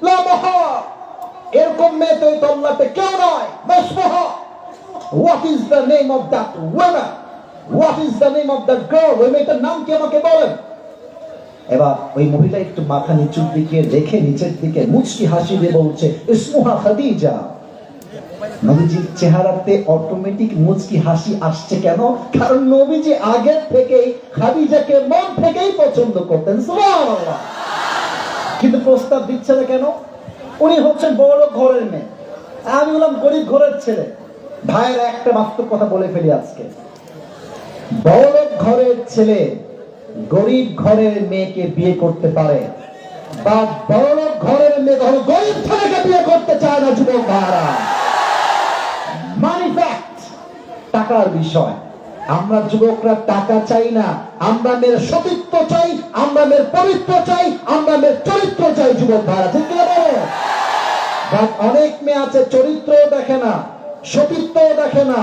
লা মাহালা, এরকম মেয়ে তো এই তল্লাতে কেউ নয়। মাসফুহা, what is the name of that woman, what is the name of that girl, ওই মেয়েটার নাম কি আমাকে বলেন। এবার ওই মহিলা একটু মাথা নিচুর দিকে রেখে নিচের দিকে মুচকি হাসি দিয়ে বলছে ইসমুহা খাদিজা। নবীজির চেহারাতে অটোমেটিক মুচকি হাসি আসছে কেন? কারণ নবীজি আগে থেকেই খাদিজাকে মন থেকেই পছন্দ করতেন। সুবহানাল্লাহ। কিন্তু প্রস্তাব দিচ্ছে না কেন? উনি হচ্ছেন বড় ঘরের মেয়ে, আমি হলাম গরিব ঘরের ছেলে। ভাইয়ের একটা বাস্তব কথা বলে ফেলি আজকে, বড় ঘরের ছেলে গরিব ঘরের মেয়েকে বিয়ে করতে পারে, বা বড় ঘরের মেয়ে কখনো গরিব ছেলেকে বিয়ে করতে চায় না। যুবক ভাইরা, মানি ফ্যাক্ট, টাকার বিষয়। আমরা যুবকরা টাকা চাই না, আমরা মেয়ের সতীত্ব চাই, আমরা মেয়ের পবিত্র চাই, আমরা মেয়ের চরিত্র চাই। যুবক ভাইরা ঠিক না? অনেক মেয়ে আছে চরিত্র দেখে না, সতীত্ব দেখে না,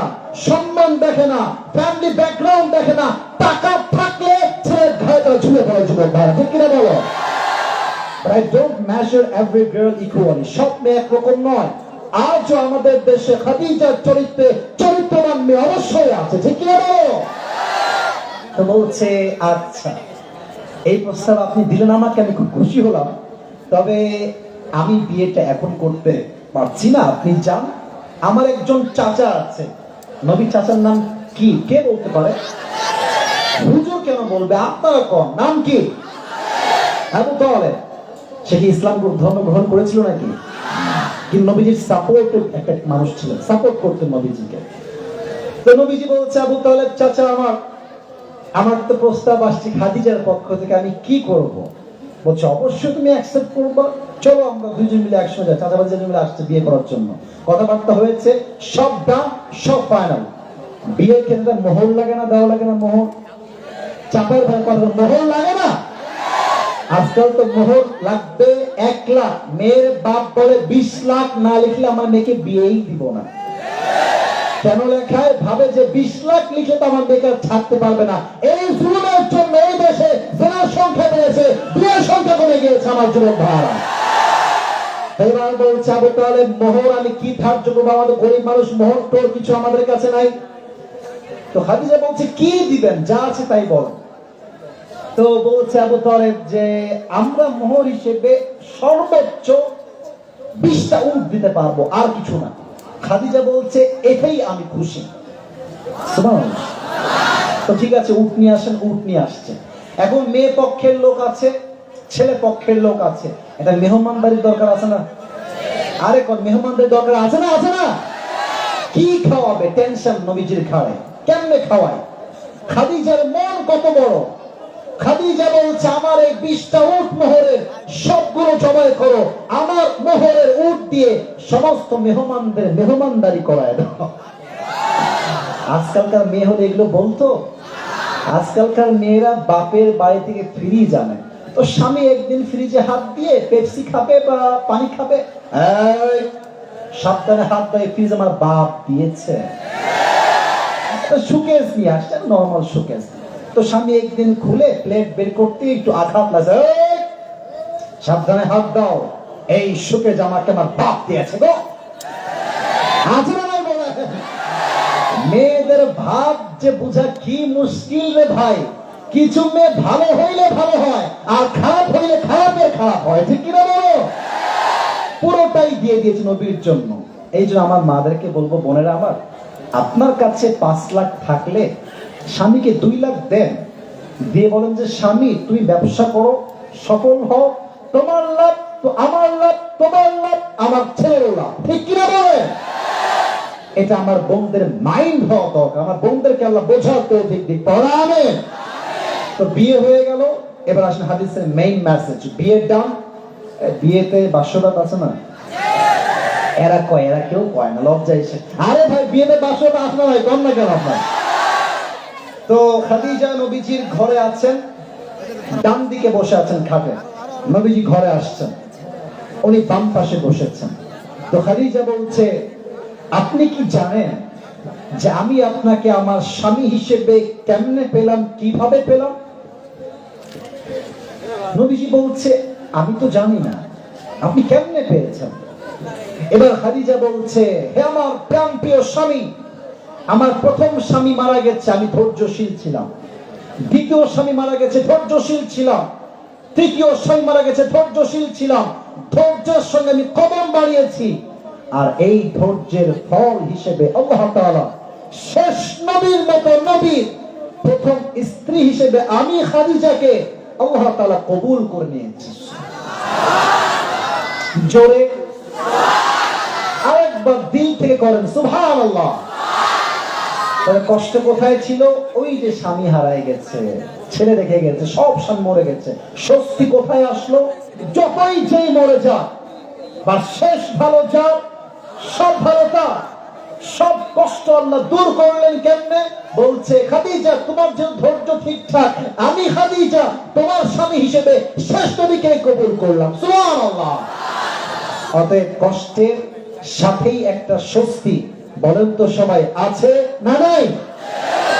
সম্মান দেখে না, ফ্যামিলি ব্যাকগ্রাউন্ড দেখে না, টাকা থাকলে ছেলের ঘরে তারা ঝুলে পড়ে। যুবক ভাইরা ঠিক কিনা বলো? But I don't measure every girl equally. সব মেয়ে একরকম নয়। আজও আমাদের দেশে খাদিজার চরিত্রে চরিত্রবান মেয়ে অবশ্যই আছে, ঠিক কিনা বলো? তো বলছে আচ্ছা, এই প্রস্তাব আপনি দিলেন আমাকে, আমি খুব খুশি হলাম, তবে আমি বিয়েটা এখন করতে পারছি না, আপনি যান। আমার একজন চাচা আছে। নবী চাচার নাম কি কে বলতে পারে? হুজুর কেন বলবে, আপনারা কোন নাম কি? আবু তালেব। সে কি ইসলাম ধর্ম গ্রহণ করেছিল নাকি? কিন্তু নবীজির সাপোর্টেড একটা মানুষ ছিলেন, সাপোর্ট করতেন নবীজিকে। তো নবীজি বলছে, আবু তালেব চাচা আমার তো প্রস্তাব আসছে খাদিজার পক্ষ থেকে, আমি কি করব? বলছে অবশ্যই তুমি অ্যাকসেপ্ট করবা, চলো আমরা দুইজন মিলে একসঙ্গে যাই। চাচা দুজন মিলে আসছে বিয়ে করার জন্য, কথাবার্তা হয়েছে, সব দাম সব ফাইনাল। বিয়ের ক্ষেত্রে মোহর লাগে না, দেওয়া লাগে না মোহর? চাপার ভাই কথা, মোহর লাগে না? আজকাল তো মোহর লাগবে 1 লাখ। মেয়ের বাপ বলে 20 লাখ না লিখলে আমার মেয়েকে বিয়েই দিব না। কেন লেখায়? ভাবে যে 20 লাখ লিখে তো আমার মেয়েকে ছাড়তে পারবে না। এই জুলুমের জন্য এই দেশে জেনার সংখ্যা বেড়েছে, বিয়ের সংখ্যা কমে গিয়েছে আমার যুবক ভাইরা। এবার বলছে আবু তালেব, মোহর আমি কি ধার্য করবো? আমাদের গরিব মানুষ, মোহর টোর কিছু আমাদের কাছে নাই। তো খাদিজা বলছে কি দিবেন, যা আছে তাই বল। তো বলছে আবু তালেব যে আমরা মোহর হিসেবে সর্বোচ্চ 20টা উট দিতে পারবো, আর কিছু না। খাদিজা বলছে এটাই আমি খুশি। সুবহানাল্লাহ। তো ঠিক আছে, উট নিয়ে আসেন। উট নিয়ে আসছে। এখন মেয়ে পক্ষের লোক আছে, ছেলে পক্ষের লোক আছে, এটা মেহমানদারির দরকার আছে না? আরে কোন মেহমানদারির দরকার আছে না? আছে না? কি খাওয়াবে? টেনশন নবীজির ঘাড়ে। কেমনে খাওয়ায়? খাদিজার মন কত বড়। খাদিজা বলছে আমার এই 20টা উট মোহরের সবগুলো জবাই করো, আমার মোহরের উট দিয়ে সমস্ত মেহমানদের মেহমানদারি করায় দাও। আজকালকার মেয়ে হলে এগুলো বলতো? আজকালকার মেয়েরা বাপের বাড়ি থেকে ফিরি জানে। তো স্বামী একদিন ফ্রিজে হাত দিয়ে পেপসি খাবে বা পানি খাবে, সাবধানে হাত দিয়ে, ফ্রিজ আমার বাপ দিয়েছে। সুকেস নিয়ে আসছে, নর্মাল সুকেস। তো স্বামী একদিন খুলে প্লেট বের করতে একটু আঘাত লাগে, সাবধানে হাত দাও, এই সুকেস আমাকে আমার বাপ দিয়েছে গো। মেয়েদের ভাব যে বুঝা কি মুশকিল রে ভাই। কিছু মেয়ে ভালো হইলে ভালো হয়, আর খারাপ হইলে খারাপের খারাপ হয়, ঠিক কিনা বলো? পুরোটাই দিয়ে দিয়েছে নবীর জন্য। এই জন্য আমার মাদেরকে বলবো, বোনেরা আমার, আপনার কাছে 5 লাখ থাকলে স্বামীকে 2 লাখ দেন, দিয়ে বলেন যে স্বামী তুমি ব্যবসা করো, সফল হও, তোমার লাভ তো আমার লাভ, তোমার লাভ আমার ছেলের লাভ, ঠিক কিনা বলেন? এটা আমার বোনদের মাইন্ড হওয়া দরকার। আমার বোনদেরকে আল্লাহ বোঝাতে দিক পড়াবে। তো বিয়ে হয়ে গেল। এবার আসলে হাদিসের মেইন মেসেজ, বিয়ের দাম। বিয়েতে বাসরাত আছে না? এরা কয়, এরা কেউ কয় না, লজ্জা এসে। আরে ভাই বিয়েতে বাসরাত আসে না ভাই, কম না কেন আপনার? তো খাদিজা নবীজির ঘরে আছেন, ডান দিকে বসে আছেন খাটে। নবীজি ঘরে আসছেন, উনি বাম পাশে বসেছেন। তো খাদিজা বলছে আপনি কি জানেন যে আমি আপনাকে আমার স্বামী হিসেবে কেমনে পেলাম, কিভাবে পেলাম? নবীজি বলছে আমি তো জানি না, আপনি কেমনে পেয়েছেন? এবার খাদিজা বলছে হে আমার প্রাণপ্রিয় স্বামী, আমার প্রথম স্বামী মারা গেছে, আমি ধৈর্যশীল ছিলাম। দ্বিতীয় স্বামী মারা গেছে, ধৈর্যশীল ছিলাম। তৃতীয় স্বামী মারা গেছে, ধৈর্যশীল ছিলাম। ধৈর্যের সঙ্গে আমি কদম বাড়িয়েছি, আর এই ধৈর্যের ফল হিসেবে আল্লাহ তাআলা শেষ নবীর মতো নবীর প্রথম স্ত্রী হিসেবে আমি খাদিজাকে আল্লাহ তাআলা কবুল করে নিয়েছি। জোরে আরেকবার দিল থেকে করেন সুবহানাল্লাহ। তবে কষ্ট কোথায় ছিল? ওই যে স্বামী হারায় গেছে, ছেলে রেখে গেছে, সব স্বামী মরে গেছে। স্বস্তি কোথায় আসলো? যতই যেই মরে যাক বা শেষ ভালো যাক, সব ভালো তা, সব কষ্ট আল্লাহ দূর করলেন কেমনে? বলছে খাদিজা তোমার যে ধৈর্য ঠিকঠাক, আমি খাদিজা তোমার স্বামী হিসেবে শেষ নবীকে কবুল করলাম। সুবহানাল্লাহ। অতএব কষ্টের সাথেই একটা স্বস্তি, বলেন তো সবাই, আছে না নাই?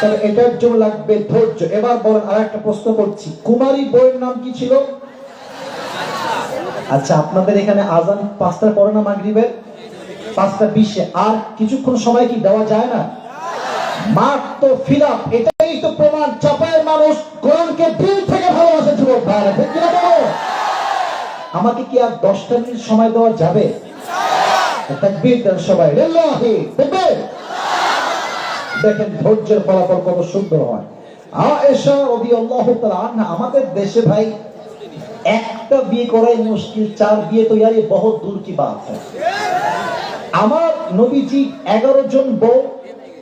তবে এটার জন্য লাগবে ধৈর্য। এবার বলেন, আর একটা প্রশ্ন করছি, কুমারী বইয়ের নাম কি ছিল? আচ্ছা, আপনাদের এখানে আজান 5টার পরে না মাগরিবের? 5:20 আর কিছুক্ষণ সময় কি দেওয়া যায় না? মাঠ তো ফিল আপ, এটাই তো প্রমাণ চাপায়ের মানুষ কোরআনকে দিল থেকে ভালোবাসে। যুবক ভাইরা, ঠিক কিনা বলো? আমাকে কি আর 10টা মিনিট সময় দেওয়া যাবে? তাকবীর দেন সবাই, লিল্লাহি তাকবীর। দেখেন ধৈর্যের ফলাফল কত সুন্দর হয়। আয়েশা রাদিয়াল্লাহু তাআলা আনহা, আমাদের দেশে ভাই একটা বিয়ে করাই মুশকিল, 4 বিয়ে তো ইয়ার বহুত দূর কি বাত है। আমার নবীজি 11 জন বউ,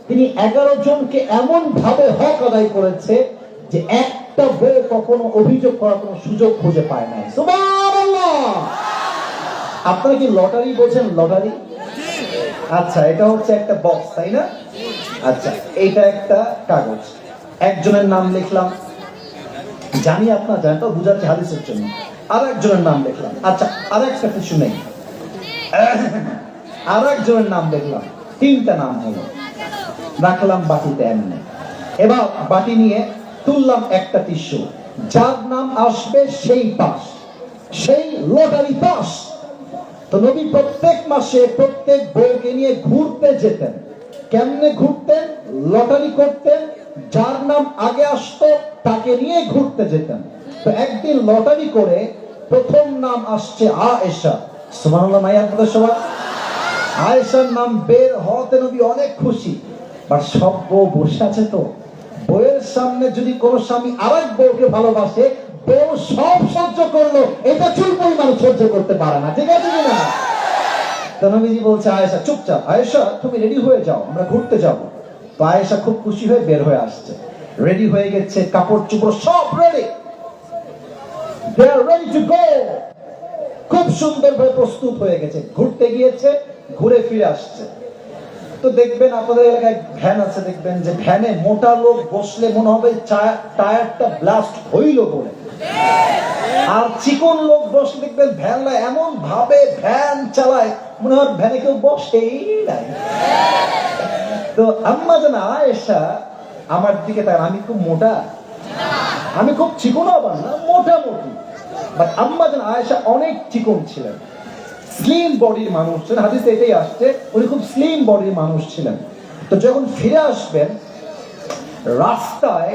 তিনি 11 জনকে এমন ভাবে হক আদায় করেছে যে একটা বউ কখনো অভিযোগ করার কোনো সুযোগ খুঁজে পায় না। সুবহানাল্লাহ। আপনারা কি লটারি বোঝেন? লটারি, আচ্ছা এটা হচ্ছে একটা বক্স, তাই না? আচ্ছা, এইটা একটা কাগজ, একজনের নাম লিখলাম, জানি আপনারা জানেন তো, বুঝাচ্ছি হাদিসের জন্য। আর একজনের নাম লিখলাম, আচ্ছা আর একটা কিছু নেই, আর একজনের নাম লিখলাম, 3টা নাম হলো, রাখলাম বাটিতে এমনি। এবার বাটি নিয়ে তুললাম একটা টিস্যু, যার নাম আসবে সেই পাস, সেই লটারি পাস। তো নবী প্রত্যেক মাসে প্রত্যেক বউকে নিয়ে ঘুরতে যেতেন। কেমনে ঘুরতেন? লটারি করতেন, যার নাম আগে আসতো তাকে নিয়ে ঘুরতে যেতেন। তো একদিন লটারি করে প্রথম নাম আসছে আয়েশা। সুবহানাল্লাহ। নাই আপনাদের সবাই? আয়েশার নাম বের হতে নবী অনেক খুশি। বাট সব বউ বসে আছে, তো বউয়ের সামনে যদি কোনো স্বামী আরেক বউকে ভালোবাসে, বউ সব সহ্য করলো, এটা চুল পরিমাণ সহ্য করতে পারে না, ঠিক আছে কিনা? তো নবীজি বলছে আয়েশা চুপচাপ, আয়েশা তুমি রেডি হয়ে যাও, আমরা ঘুরতে যাব। তো আয়েশা খুব খুশি হয়ে বের হয়ে আসছে, রেডি হয়ে গেছে, কাপড় চোপড় সব ready, they are ready to go. খুব সুন্দরভাবে প্রস্তুত হয়ে গেছে, ঘুরতে গিয়েছে, ঘুরে ফিরে আসছে। তো দেখবেন আপনাদের এলাকায় ভ্যান আছে, দেখবেন যে ভ্যানে মোটা লোক বসলে মনে হবে টায়ারটা ব্লাস্ট হইল বলে, আর চিকন লোক বসলে দেখবেন ভ্যানলা এমন ভাবে ভ্যান চালায় মনে হয় ভ্যানে কেউ বসেই নাই। তো আম্মা জান আয়েশা আমার দিকে তাকান, আমি খুব মোটা, আমি খুব চিকন আবার না, মোটামুটি, বাট আম্মা জান আয়েশা অনেক চিকন ছিলেন, স্লিম বডির মানুষ ছিলেন। হাদিসে এটাই আসছে, উনি খুব স্লিম বডির মানুষ ছিলেন। তো যখন ফিরে আসবেন, রাস্তায়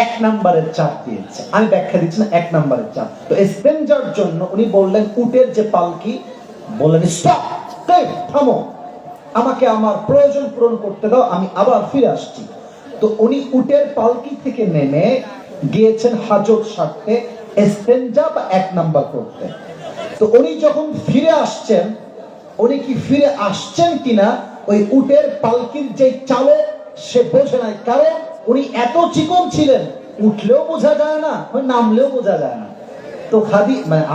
1 নম্বরের চাপ দিয়েছে, আমি ব্যাখ্যা দিচ্ছি না, 1 নম্বরের চাপ। তো স্ট্রেঞ্জার জন্য উনি বললেন উটের যে পালকি, বললেন স্টপ, থামো, আমাকে আমার প্রয়োজন পূরণ করতে দাও, আমি আবার ফিরে আসছি। তো উনি উটের পালকি থেকে নেমে গিয়েছেন হাজত সারতে, স্ট্রেঞ্জা বা 1 নাম্বার করতে। তো উনি যখন ফিরে আসছেন, উনি কি ফিরে আসছেন কিনা ওই উটের পালকির যে চালক সে বোঝে নাই, কারণ উনি এত চিকন ছিলেন, উঠলেও বোঝা যায় না, নামলেও বোঝা যায় না। তো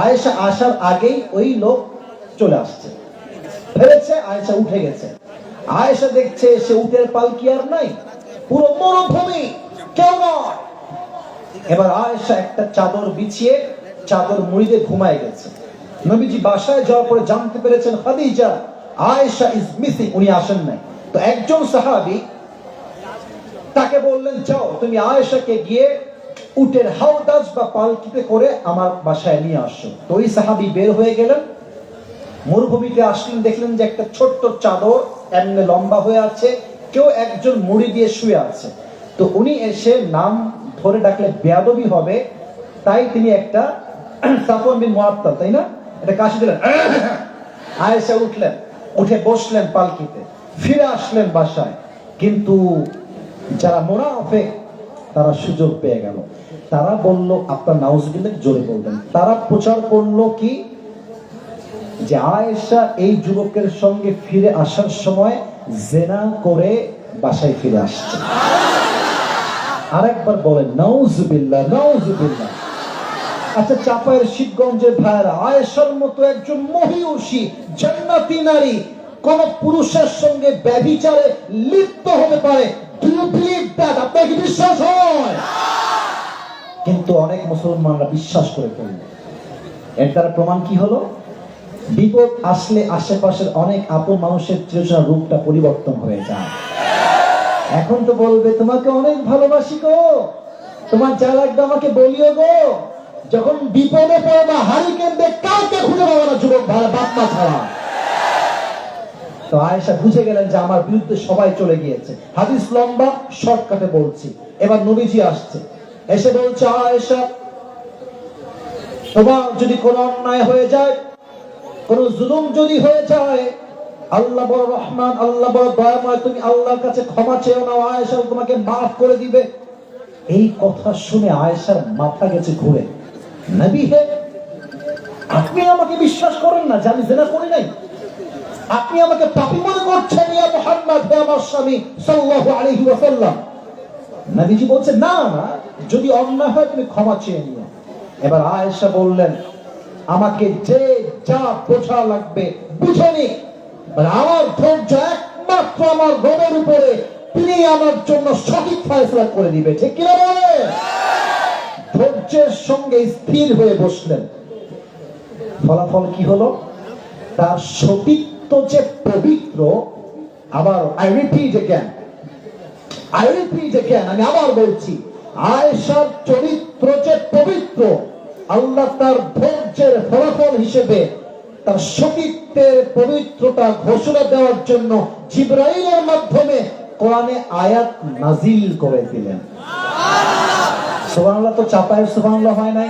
আয়েশা আসার আগেই ওই লোক চলে আসছে, ফেলেছে, আয়েশা উঠে গেছে। আয়েশা দেখছে সে উটের পালকি আর নাই, পুরো মরুভূমি, কেউ নয়। এবার আয়েশা একটা চাদর বিছিয়ে চাদর মুড়িতে ঘুমায় গেছে। নবীজি বাসায় যাওয়ার পরে জানতে পেরেছেন খাদিজা আয়েশা ইজ মিসিং, উনি আসেন নাই। তো একজন সাহাবী তাকে বললেন, যাও তুমি আয়েশাকে গিয়ে উটের হাওদাজ বা পালকিতে করে আমার বাসায় নিয়ে আসো। তো ওই সাহাবী বের হয়ে গেলেন, মরুভূমিতে আসলেন, দেখলেন যে একটা ছোট্ট চাদর এমনি লম্বা হয়ে আছে, কেউ একজন মুড়ি দিয়ে শুয়ে আছে। তো উনি এসে নাম ধরে ডাকলে বেয়াদবি হবে, তাই তিনি একটা সাফওয়ান বিন মুআত্তাল, তাই না, এটা কাশি দিলেন। আয়েশা উঠলেন, উঠে বসলেন পালকিতে, ফিরে আসলেন বাসায়। কিন্তু যারা মুনাফিক তারা সুযোগ পেয়ে গেল, তারা বলল, আপনার নাউজুবিল্লাহ জোরে বলবেন, তারা প্রচার করলো কি যে আয়েশা এই যুবকের সঙ্গে ফিরে আসার সময় জিনা করে বাসায় ফিরে আসছে। আরেকবার বলেন নাউজুবিল্লাহ, নাউজুবিল্লাহ। আচ্ছা, চাপায়ের শিবগঞ্জের ভাইরা, আয়েশার মতো একজন মহিয়সী জান্নাতি নারী কোন পুরুষের সঙ্গে ব্যভিচারে লিপ্ত হতে পারে? Do you believe that? আপনার কি বিশ্বাস হয়? কিন্তু অনেক মুসলমানরা বিশ্বাস করে ফেলল। এর দ্বারা প্রমাণ কি হলো? বিপদ আসলে আশেপাশের অনেক আপন মানুষের চিরচেনা রূপটা পরিবর্তন হয়ে যায়। এখন তো বলবে তোমাকে অনেক ভালোবাসি গো, তোমার যা লাগবে আমাকে বলিও গো। যখন বিপদে পড়বা হারিকেন দিয়ে কাউকে খুঁজে পাবো না যুবক ভাই, বাপ মা ছাড়া। তো আয়েশা বুঝে গেলেন যে আমার বিরুদ্ধে সবাই চলে গিয়েছে। হাদিস লম্বা, শর্টকাটে বলছি। এবার নবীজি আসছে, এসে বলছে আয়েশা, তোমার যদি কোনো অন্যায় হয়ে যায়, কোন জুলুম যদি হয়ে যায়, আল্লাহ বড় রহমান, আল্লাহ বড় দয়াময়, তুমি আল্লাহর কাছে ক্ষমা চেয়েও না, আয়েশা তোমাকে মাফ করে দিবে। এই কথা শুনে আয়েশার মাথা গেছে ঘুরে। নবী হে, আপনি আমাকে বিশ্বাস করেন না যে আমি জিনা করি নাই? আপনি আমাকে পাপী মনে করছেন? ইয়া মুহাম্মদ, হে আমার স্বামী সাল্লাল্লাহু আলাইহি ওয়াসাল্লাম। নবীজি বলছেন না না, যদি অন্যায় হয় তুমি ক্ষমা চেয়ে নিও। এবার আয়েশা বললেন, আমাকে যে যা বোঝা লাগবে বুঝে নি, আমার ধৈর্য একমাত্র আমার রবের উপরে, তিনি আমার জন্য সঠিক ফয়সালা করে দিবে। ঠিক কিনা বলে? ধৈর্যের সঙ্গে স্থির হয়ে বসলেন। ফলাফল কি হলো? তার সতীত্ব যে পবিত্র, আবার আই রিপিট again, আমি আবার বলছি, আয়েশার চরিত্র যে পবিত্র, আল্লাহ তার ধৈর্যের ফলাফল হিসেবে তার সতীত্বের পবিত্রতা ঘোষণা দেওয়ার জন্য জিবরাইলের মাধ্যমে কোরআনে আয়াত নাজিল করে দিলেন। সুবহানাল্লাহ। তো চাপায়ের সুবহানাল্লাহ হয় নাই?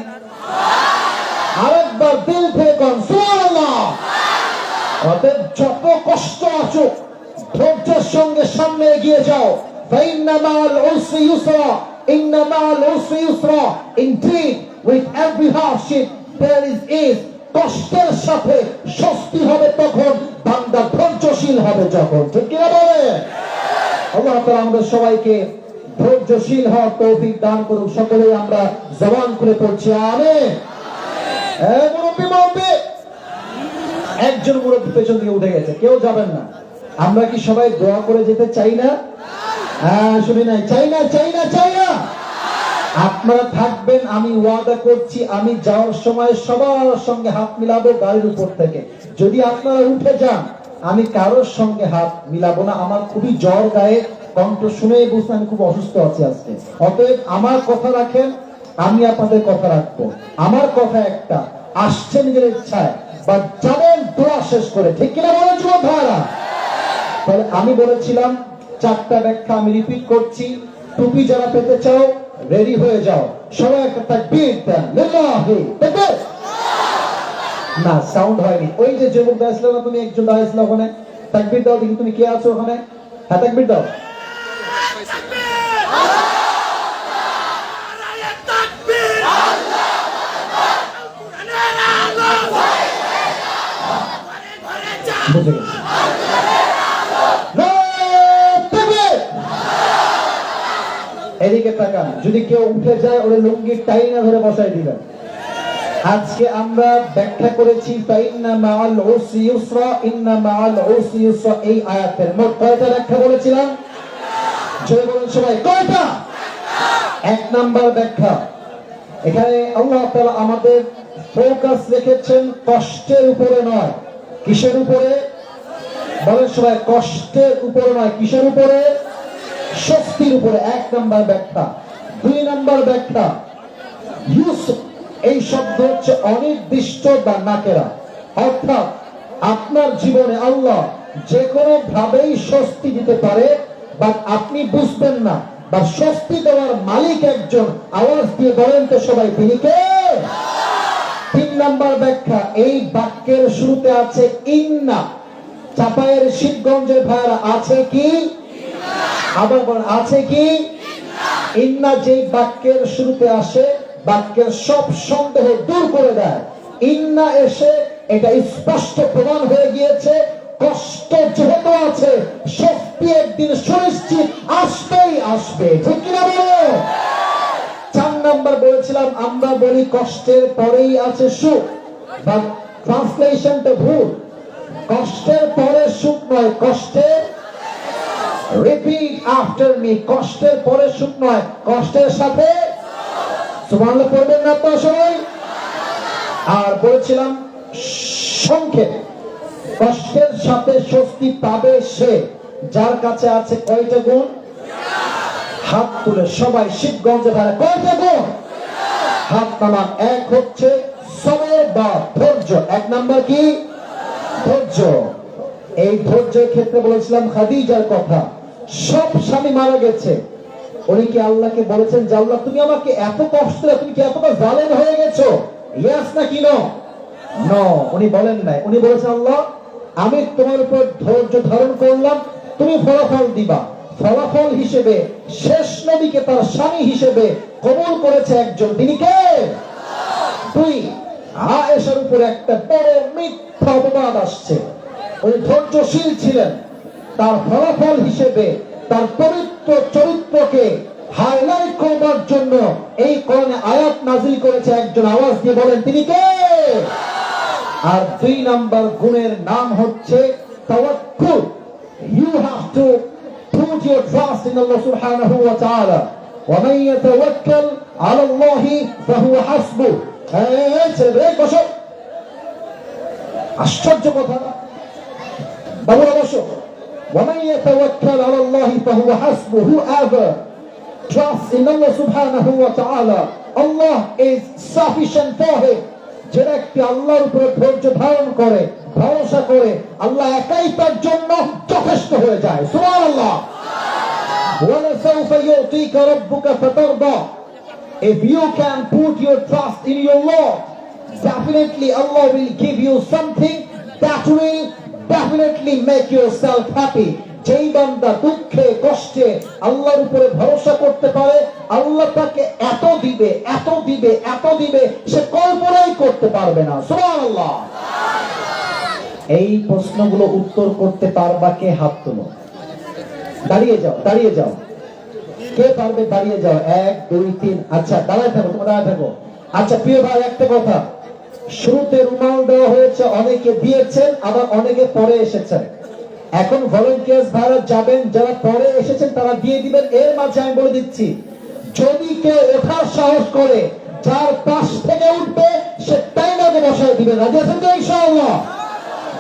আরেকবার দিল থেকে কোন সুবহানাল্লাহ। অতএব যত কষ্ট আসুক ধৈর্যের সঙ্গে সামনে এগিয়ে যাও। ফাইন্না মা'আল উসরি ইউসরা, ইন্না মা'আল উসরি ইউসরা। Indeed, with every hardship there is ease. কষ্টের সাথে স্বস্তি হবে তখন, বান্দা ধৈর্যশীল হবে যখন। ঠিক কি বলে? আল্লাহ তাআলা আমাদের সবাইকে ধৈর্যশীল হওয়ার তৌফিক দান করুন। সকলেই আমরা জবান করে পড়ছি আমিন। মুরব্বি, একজন মুরব্বি পেছন দিকে উঠে গেছে, কেউ যাবেন না। আমরা কি সবাই দোয়া করে যেতে চাই না? হ্যাঁ, শুনি নাই, চাই না। আপনারা থাকবেন, আমি ওয়াদা করছি, আমি যাওয়ার সময় সবার সঙ্গে হাত মিলাবো গাড়ির উপর থেকে। যদি আপনারা উঠে যান, আমি কারোর সঙ্গে হাত মিলাবো না। আমার খুবই জ্বর গায়ে, কণ্ঠ শুনে বুঝতে আমি খুব অসুস্থ আছি আজকে। অতএব আমার কথা রাখেন, আমি আপনাদের কথা রাখবো। আমার কথা একটা, আসছে নিজের ইচ্ছায় বা যাবেন দোয়া শেষ করে। ঠিক কিনা বলেন যুবক ভাইরা? তাহলে আমি বলেছিলাম 4টা ব্যাখ্যা, আমি রিপিট করছি। টুপি যারা পেতে চাও রেডি হয়ে যাও, সবাই একটা তাকবীর দেন, লিল্লাহি তাকবীর। না, সাউন্ড হয়নি। ওই যে যুবক দাঁড়িয়েছিল না, তুমি একজন দাঁড়িয়েছিল ওখানে, তাকবীর দাও দেখি। তুমি কে আছো ওখানে? হ্যাঁ, তাকবীর দাও। বুঝে গেছি। এদিকে তাকান, যদি কেউ উঠে যায় ওরে লুঙ্গির টাইনা ধরে বসাই দিবেন। আজকে আমরা ব্যাখ্যা করেছি ফাইন্না মা'আল উসরি ইউসরা, ইন্না মা'আল উসরি ইউসরা। এই আয়াতের মোট কয়টা ব্যাখ্যা বলেছিলাম? জোরে বলেন সবাই, কয়টা? 1 নাম্বার ব্যাখ্যা, এখানে আল্লাহ তাআলা আমাদের ফোকাস রেখেছেন কষ্টের উপরে নয়। কিসের উপরে? বলেন সবাই, কষ্টের উপরে নয়। কিসের উপরে? শক্তির উপরে। 1 নাম্বার ব্যাখ্যা। 2 নাম্বার ব্যাখ্যা, ইউসুফ এই শব্দ হচ্ছে অনির্দিষ্ট বা নাকেরা, অর্থাৎ আপনার জীবনে আল্লাহ যে কোনো ভাবেই স্বস্তি দিতে পারে, বা আপনি বুঝবেন না, বা স্বস্তি দেওয়ার মালিক একজন। আওয়াজ দিয়ে বলেন তো সবাই, তিনি কে? 3 নাম্বার ব্যাখ্যা, এই বাক্যের শুরুতে আছে ইন্না। চাপায়ের শিবগঞ্জের ভাইরা আছে কি? আবার বলেন, আছে কি? ইন্না যেই বাক্যের শুরুতে আসে, বাক্যের সব সন্দেহ দূর করে দেয়। ইন্না এসে এটা স্পষ্ট প্রমাণ হয়ে গিয়েছে, কষ্ট যেহেতু আছে, শক্তি একদিন সুনিশ্চিত আসবেই আসবে। ঠিক কিনা বলো? 4 নাম্বার বলেছিলাম, আমরা বলি কষ্টের পরেই আছে সুখ, বা ট্রান্সলেশনটা ভুল। কষ্টের পরে সুখ নয়, কষ্টের রিপিট আফটার মি, কষ্টের পরে সুখ নয়, কষ্টের সাথে সুবহানাল্লাহ পড়বেন না তো সবাই। আর বলেছিলাম সংক্ষেপ, কষ্টের সাথে স্বস্তি পাবে সে যার কাছে আছে কয়টা গুণ? হাত তুলে সবাই শিবগঞ্জে ধারে কয়টা গুণ? হাত নামান। এক হচ্ছে সবর বা ধৈর্য। এক নাম্বার কি? ধৈর্য। এই ধৈর্যের ক্ষেত্রে বলেছিলাম খাদিজার কথা। সব স্বামী মারা গেছে, উনি কি আল্লাহকে বলেছেন যে আল্লাহ তুমি আমাকে এত কষ্ট দিলে, তুমি কি এতটা জালেম হয়ে গেছো? ইয়েস নাকি নো? নো, উনি বলেন নাই। উনি বলেছেন আল্লাহ আমি তোমার উপর ধৈর্য ধারণ করলাম, তুমি ফলাফল দিবা। ফলাফল হিসেবে শেষ নবীকে তার স্বামী হিসেবে কবুল করেছে একজন, তিনি কে? তুই আয়েশার উপরে একটা বড় মিথ্যা অপবাদ আসছে, উনি ধৈর্যশীল ছিলেন। তার ফলাফল হিসেবে তার পবিত্র চরিত্রকে হাইলাইট করবার জন্য এই কোরআনে আয়াত নাযিল করেছে একজন। আওয়াজ দিয়ে বলেন তিনি কে? আর দুই নাম্বার গুণের নাম হচ্ছে তাওয়াক্কুল। You have to put your trust in Allah subhanahu wa ta'ala. wa man yatawakkal 'ala Allah fa huwa hasbuh. এই ছেলে বসো, আশ্চর্য কথা। বাবুরা বসো। wa man yatawakkal 'ala Allah fa huwa hasbuh. whoever trusts in Allah subhanahu wa ta'ala, Allah is sufficient for him. যে ব্যক্তি আল্লাহর উপরে ধৈর্য ধারণ করে, ভরসা করে, আল্লাহ একাই তার জন্য যথেষ্ট হয়ে যায়। সুবহানাল্লাহ। ওয়ালাসাউফা ইউতিকা রাব্বুকা ফাতারদা। If you can put your trust in your Lord, definitely Allah will give you something that will definitely make yourself happy. যেই বান্দা দুঃখে কষ্টে আল্লাহর উপরে ভরসা করতে পারে, আল্লাহ তাকে এত দিবে, এত দিবে, এত দিবে, সে কল্পনাই করতে পারবে না। সুবহানাল্লাহ। এই প্রশ্নগুলো উত্তর করতে পারবা কে? হাত তুলো। দাঁড়িয়ে যাও, দাঁড়িয়ে যাও। কে পারবে? দাঁড়িয়ে যাও। 1 2 3। আচ্ছা দাঁড়ায় থাকো, তোমরা দাঁড়ায় থাকো। আচ্ছা প্রিয় ভাই, একটা কথা, শুরুতে রুমাল দেওয়া হয়েছে, অনেকে দিয়েছেন, আবার অনেকে পরে এসেছেন। এখন ভলান্টিয়ার্স ভাইরা যাবেন, যারা পরে এসেছেন তারা দিয়ে দিবেন। এর মাঝে আমি বলে দিচ্ছি, যদি কেউ ওঠার সাহস করে, যার পাশ থেকে উঠবে সে টাইমাকে বসায় দিবেন। রাজি আছেন তো ইনশাআল্লাহ?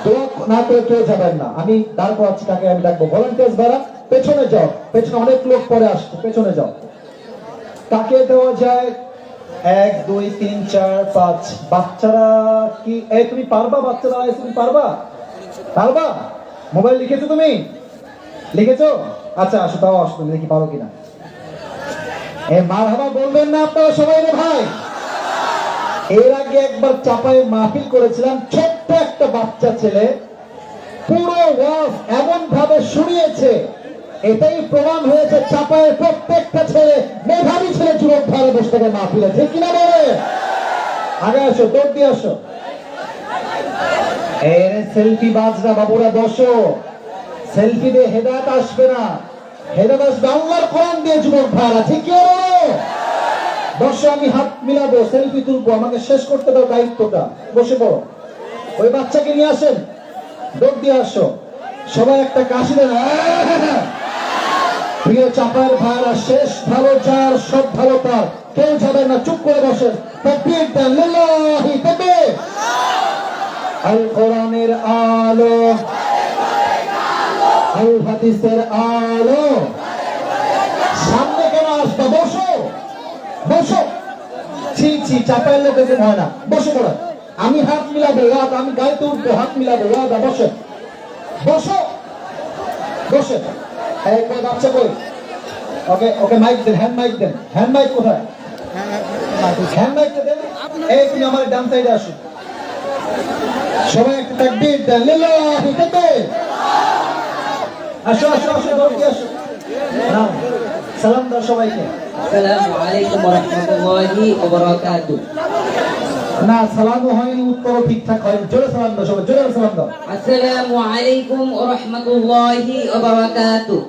দোয়া না করে কেউ যাবেন না। আমি দাঁড় করাচ্ছি, কাকে আমি ডাকবো? ভলান্টিয়ার্স ভাইরা পেছনে যাও, পেছনে অনেক লোক পরে আসছে, পেছনে যাও। কাকে দেওয়া যায়? 1 2 3 4 5। বাচ্চারা কি এই তুমি পারবা? বাচ্চারা তুমি পারবা? পারবা? মোবাইল লিখেছো তুমি? লিখেছো? আচ্ছা আসো, তাও আসো, তুমি দেখি পারো কিনা। মারহাবা বলবেন না আপনারা সবাই রে ভাই? এর আগে একবার চাপায়ে মাহফিল করেছিলাম, ছোট্ট একটা বাচ্চা ছেলে পুরো ওয়াজ এমন ভাবে শুনিয়েছে, এটাই প্রমাণ হয়েছে চাপায়ের প্রত্যেকটা ছেলে মেধাবী ছেলে, যুবক ভালো বসে থাকে মাহফিলে। ঠিক কিনা বলে? আগে আসো, দৌড় দিয়ে আসো। সেলফি বাজরা বাবুরা বসো। সেলফি দিয়ে হেদায়েত আসবে না, হেদায়েত আসবে আল্লাহর কোরআন দিয়ে। যুবক ভাইরা ঠিক কি? বসো, আমি হাত মিলাবো, সেলফি তুলবো, আমাকে শেষ করতে দাও দায়িত্বটা। বসে পড়ো। ওই বাচ্চাকে নিয়ে আসেন, দৌড় দিয়ে আসো। সবাই একটা কাশি দেন। প্রিয় চাপার ভাইরা, শেষ ভালো যার, সব ভালো তার, কেউ যাবেন না, চুপ করে বসেন। তাকবীর দেন, লিল্লাহি তাকবীর। আল কোরআনের আলো, আল হাদিসের আলো। সামনে কেন আসবে? বসো, বসো। ছি ছি, চাপাইলে লোকের হয় না। বসে পড়ো। আমি হাত মিলাবো, ওয়াদা, আমি গাইতে উঠবো, হাত মিলাবো, ওয়াদা। বসে, বসো, বসে। এই কই বাচ্চা কই? ওকে ওকে, মাইক দেন, হ্যান্ড মাইক দেন। হ্যান্ড মাইক কোথায়? হ্যান্ড মাইকটা দেন। এই তুমি আমার ডান সাইডে আসো। সবাই একটা তাকবীর দেন, লিল্লাহি তাকবীর। আসো আসো আসো, দৌড় দিয়ে আসো। নাও, সালাম দাও সবাইকে। আসসালামু আলাইকুম ওয়া রাহমাতুল্লাহি ওয়া বারাকাতুহু। না, সালামও হয়নি, উত্তরও ঠিকঠাক হয়নি। জোরে সালাম দাও সবাই, জোরে সালাম দাও। আসসালামু আলাইকুম ওয়া রাহমাতুল্লাহি ওয়া বারাকাতুহু।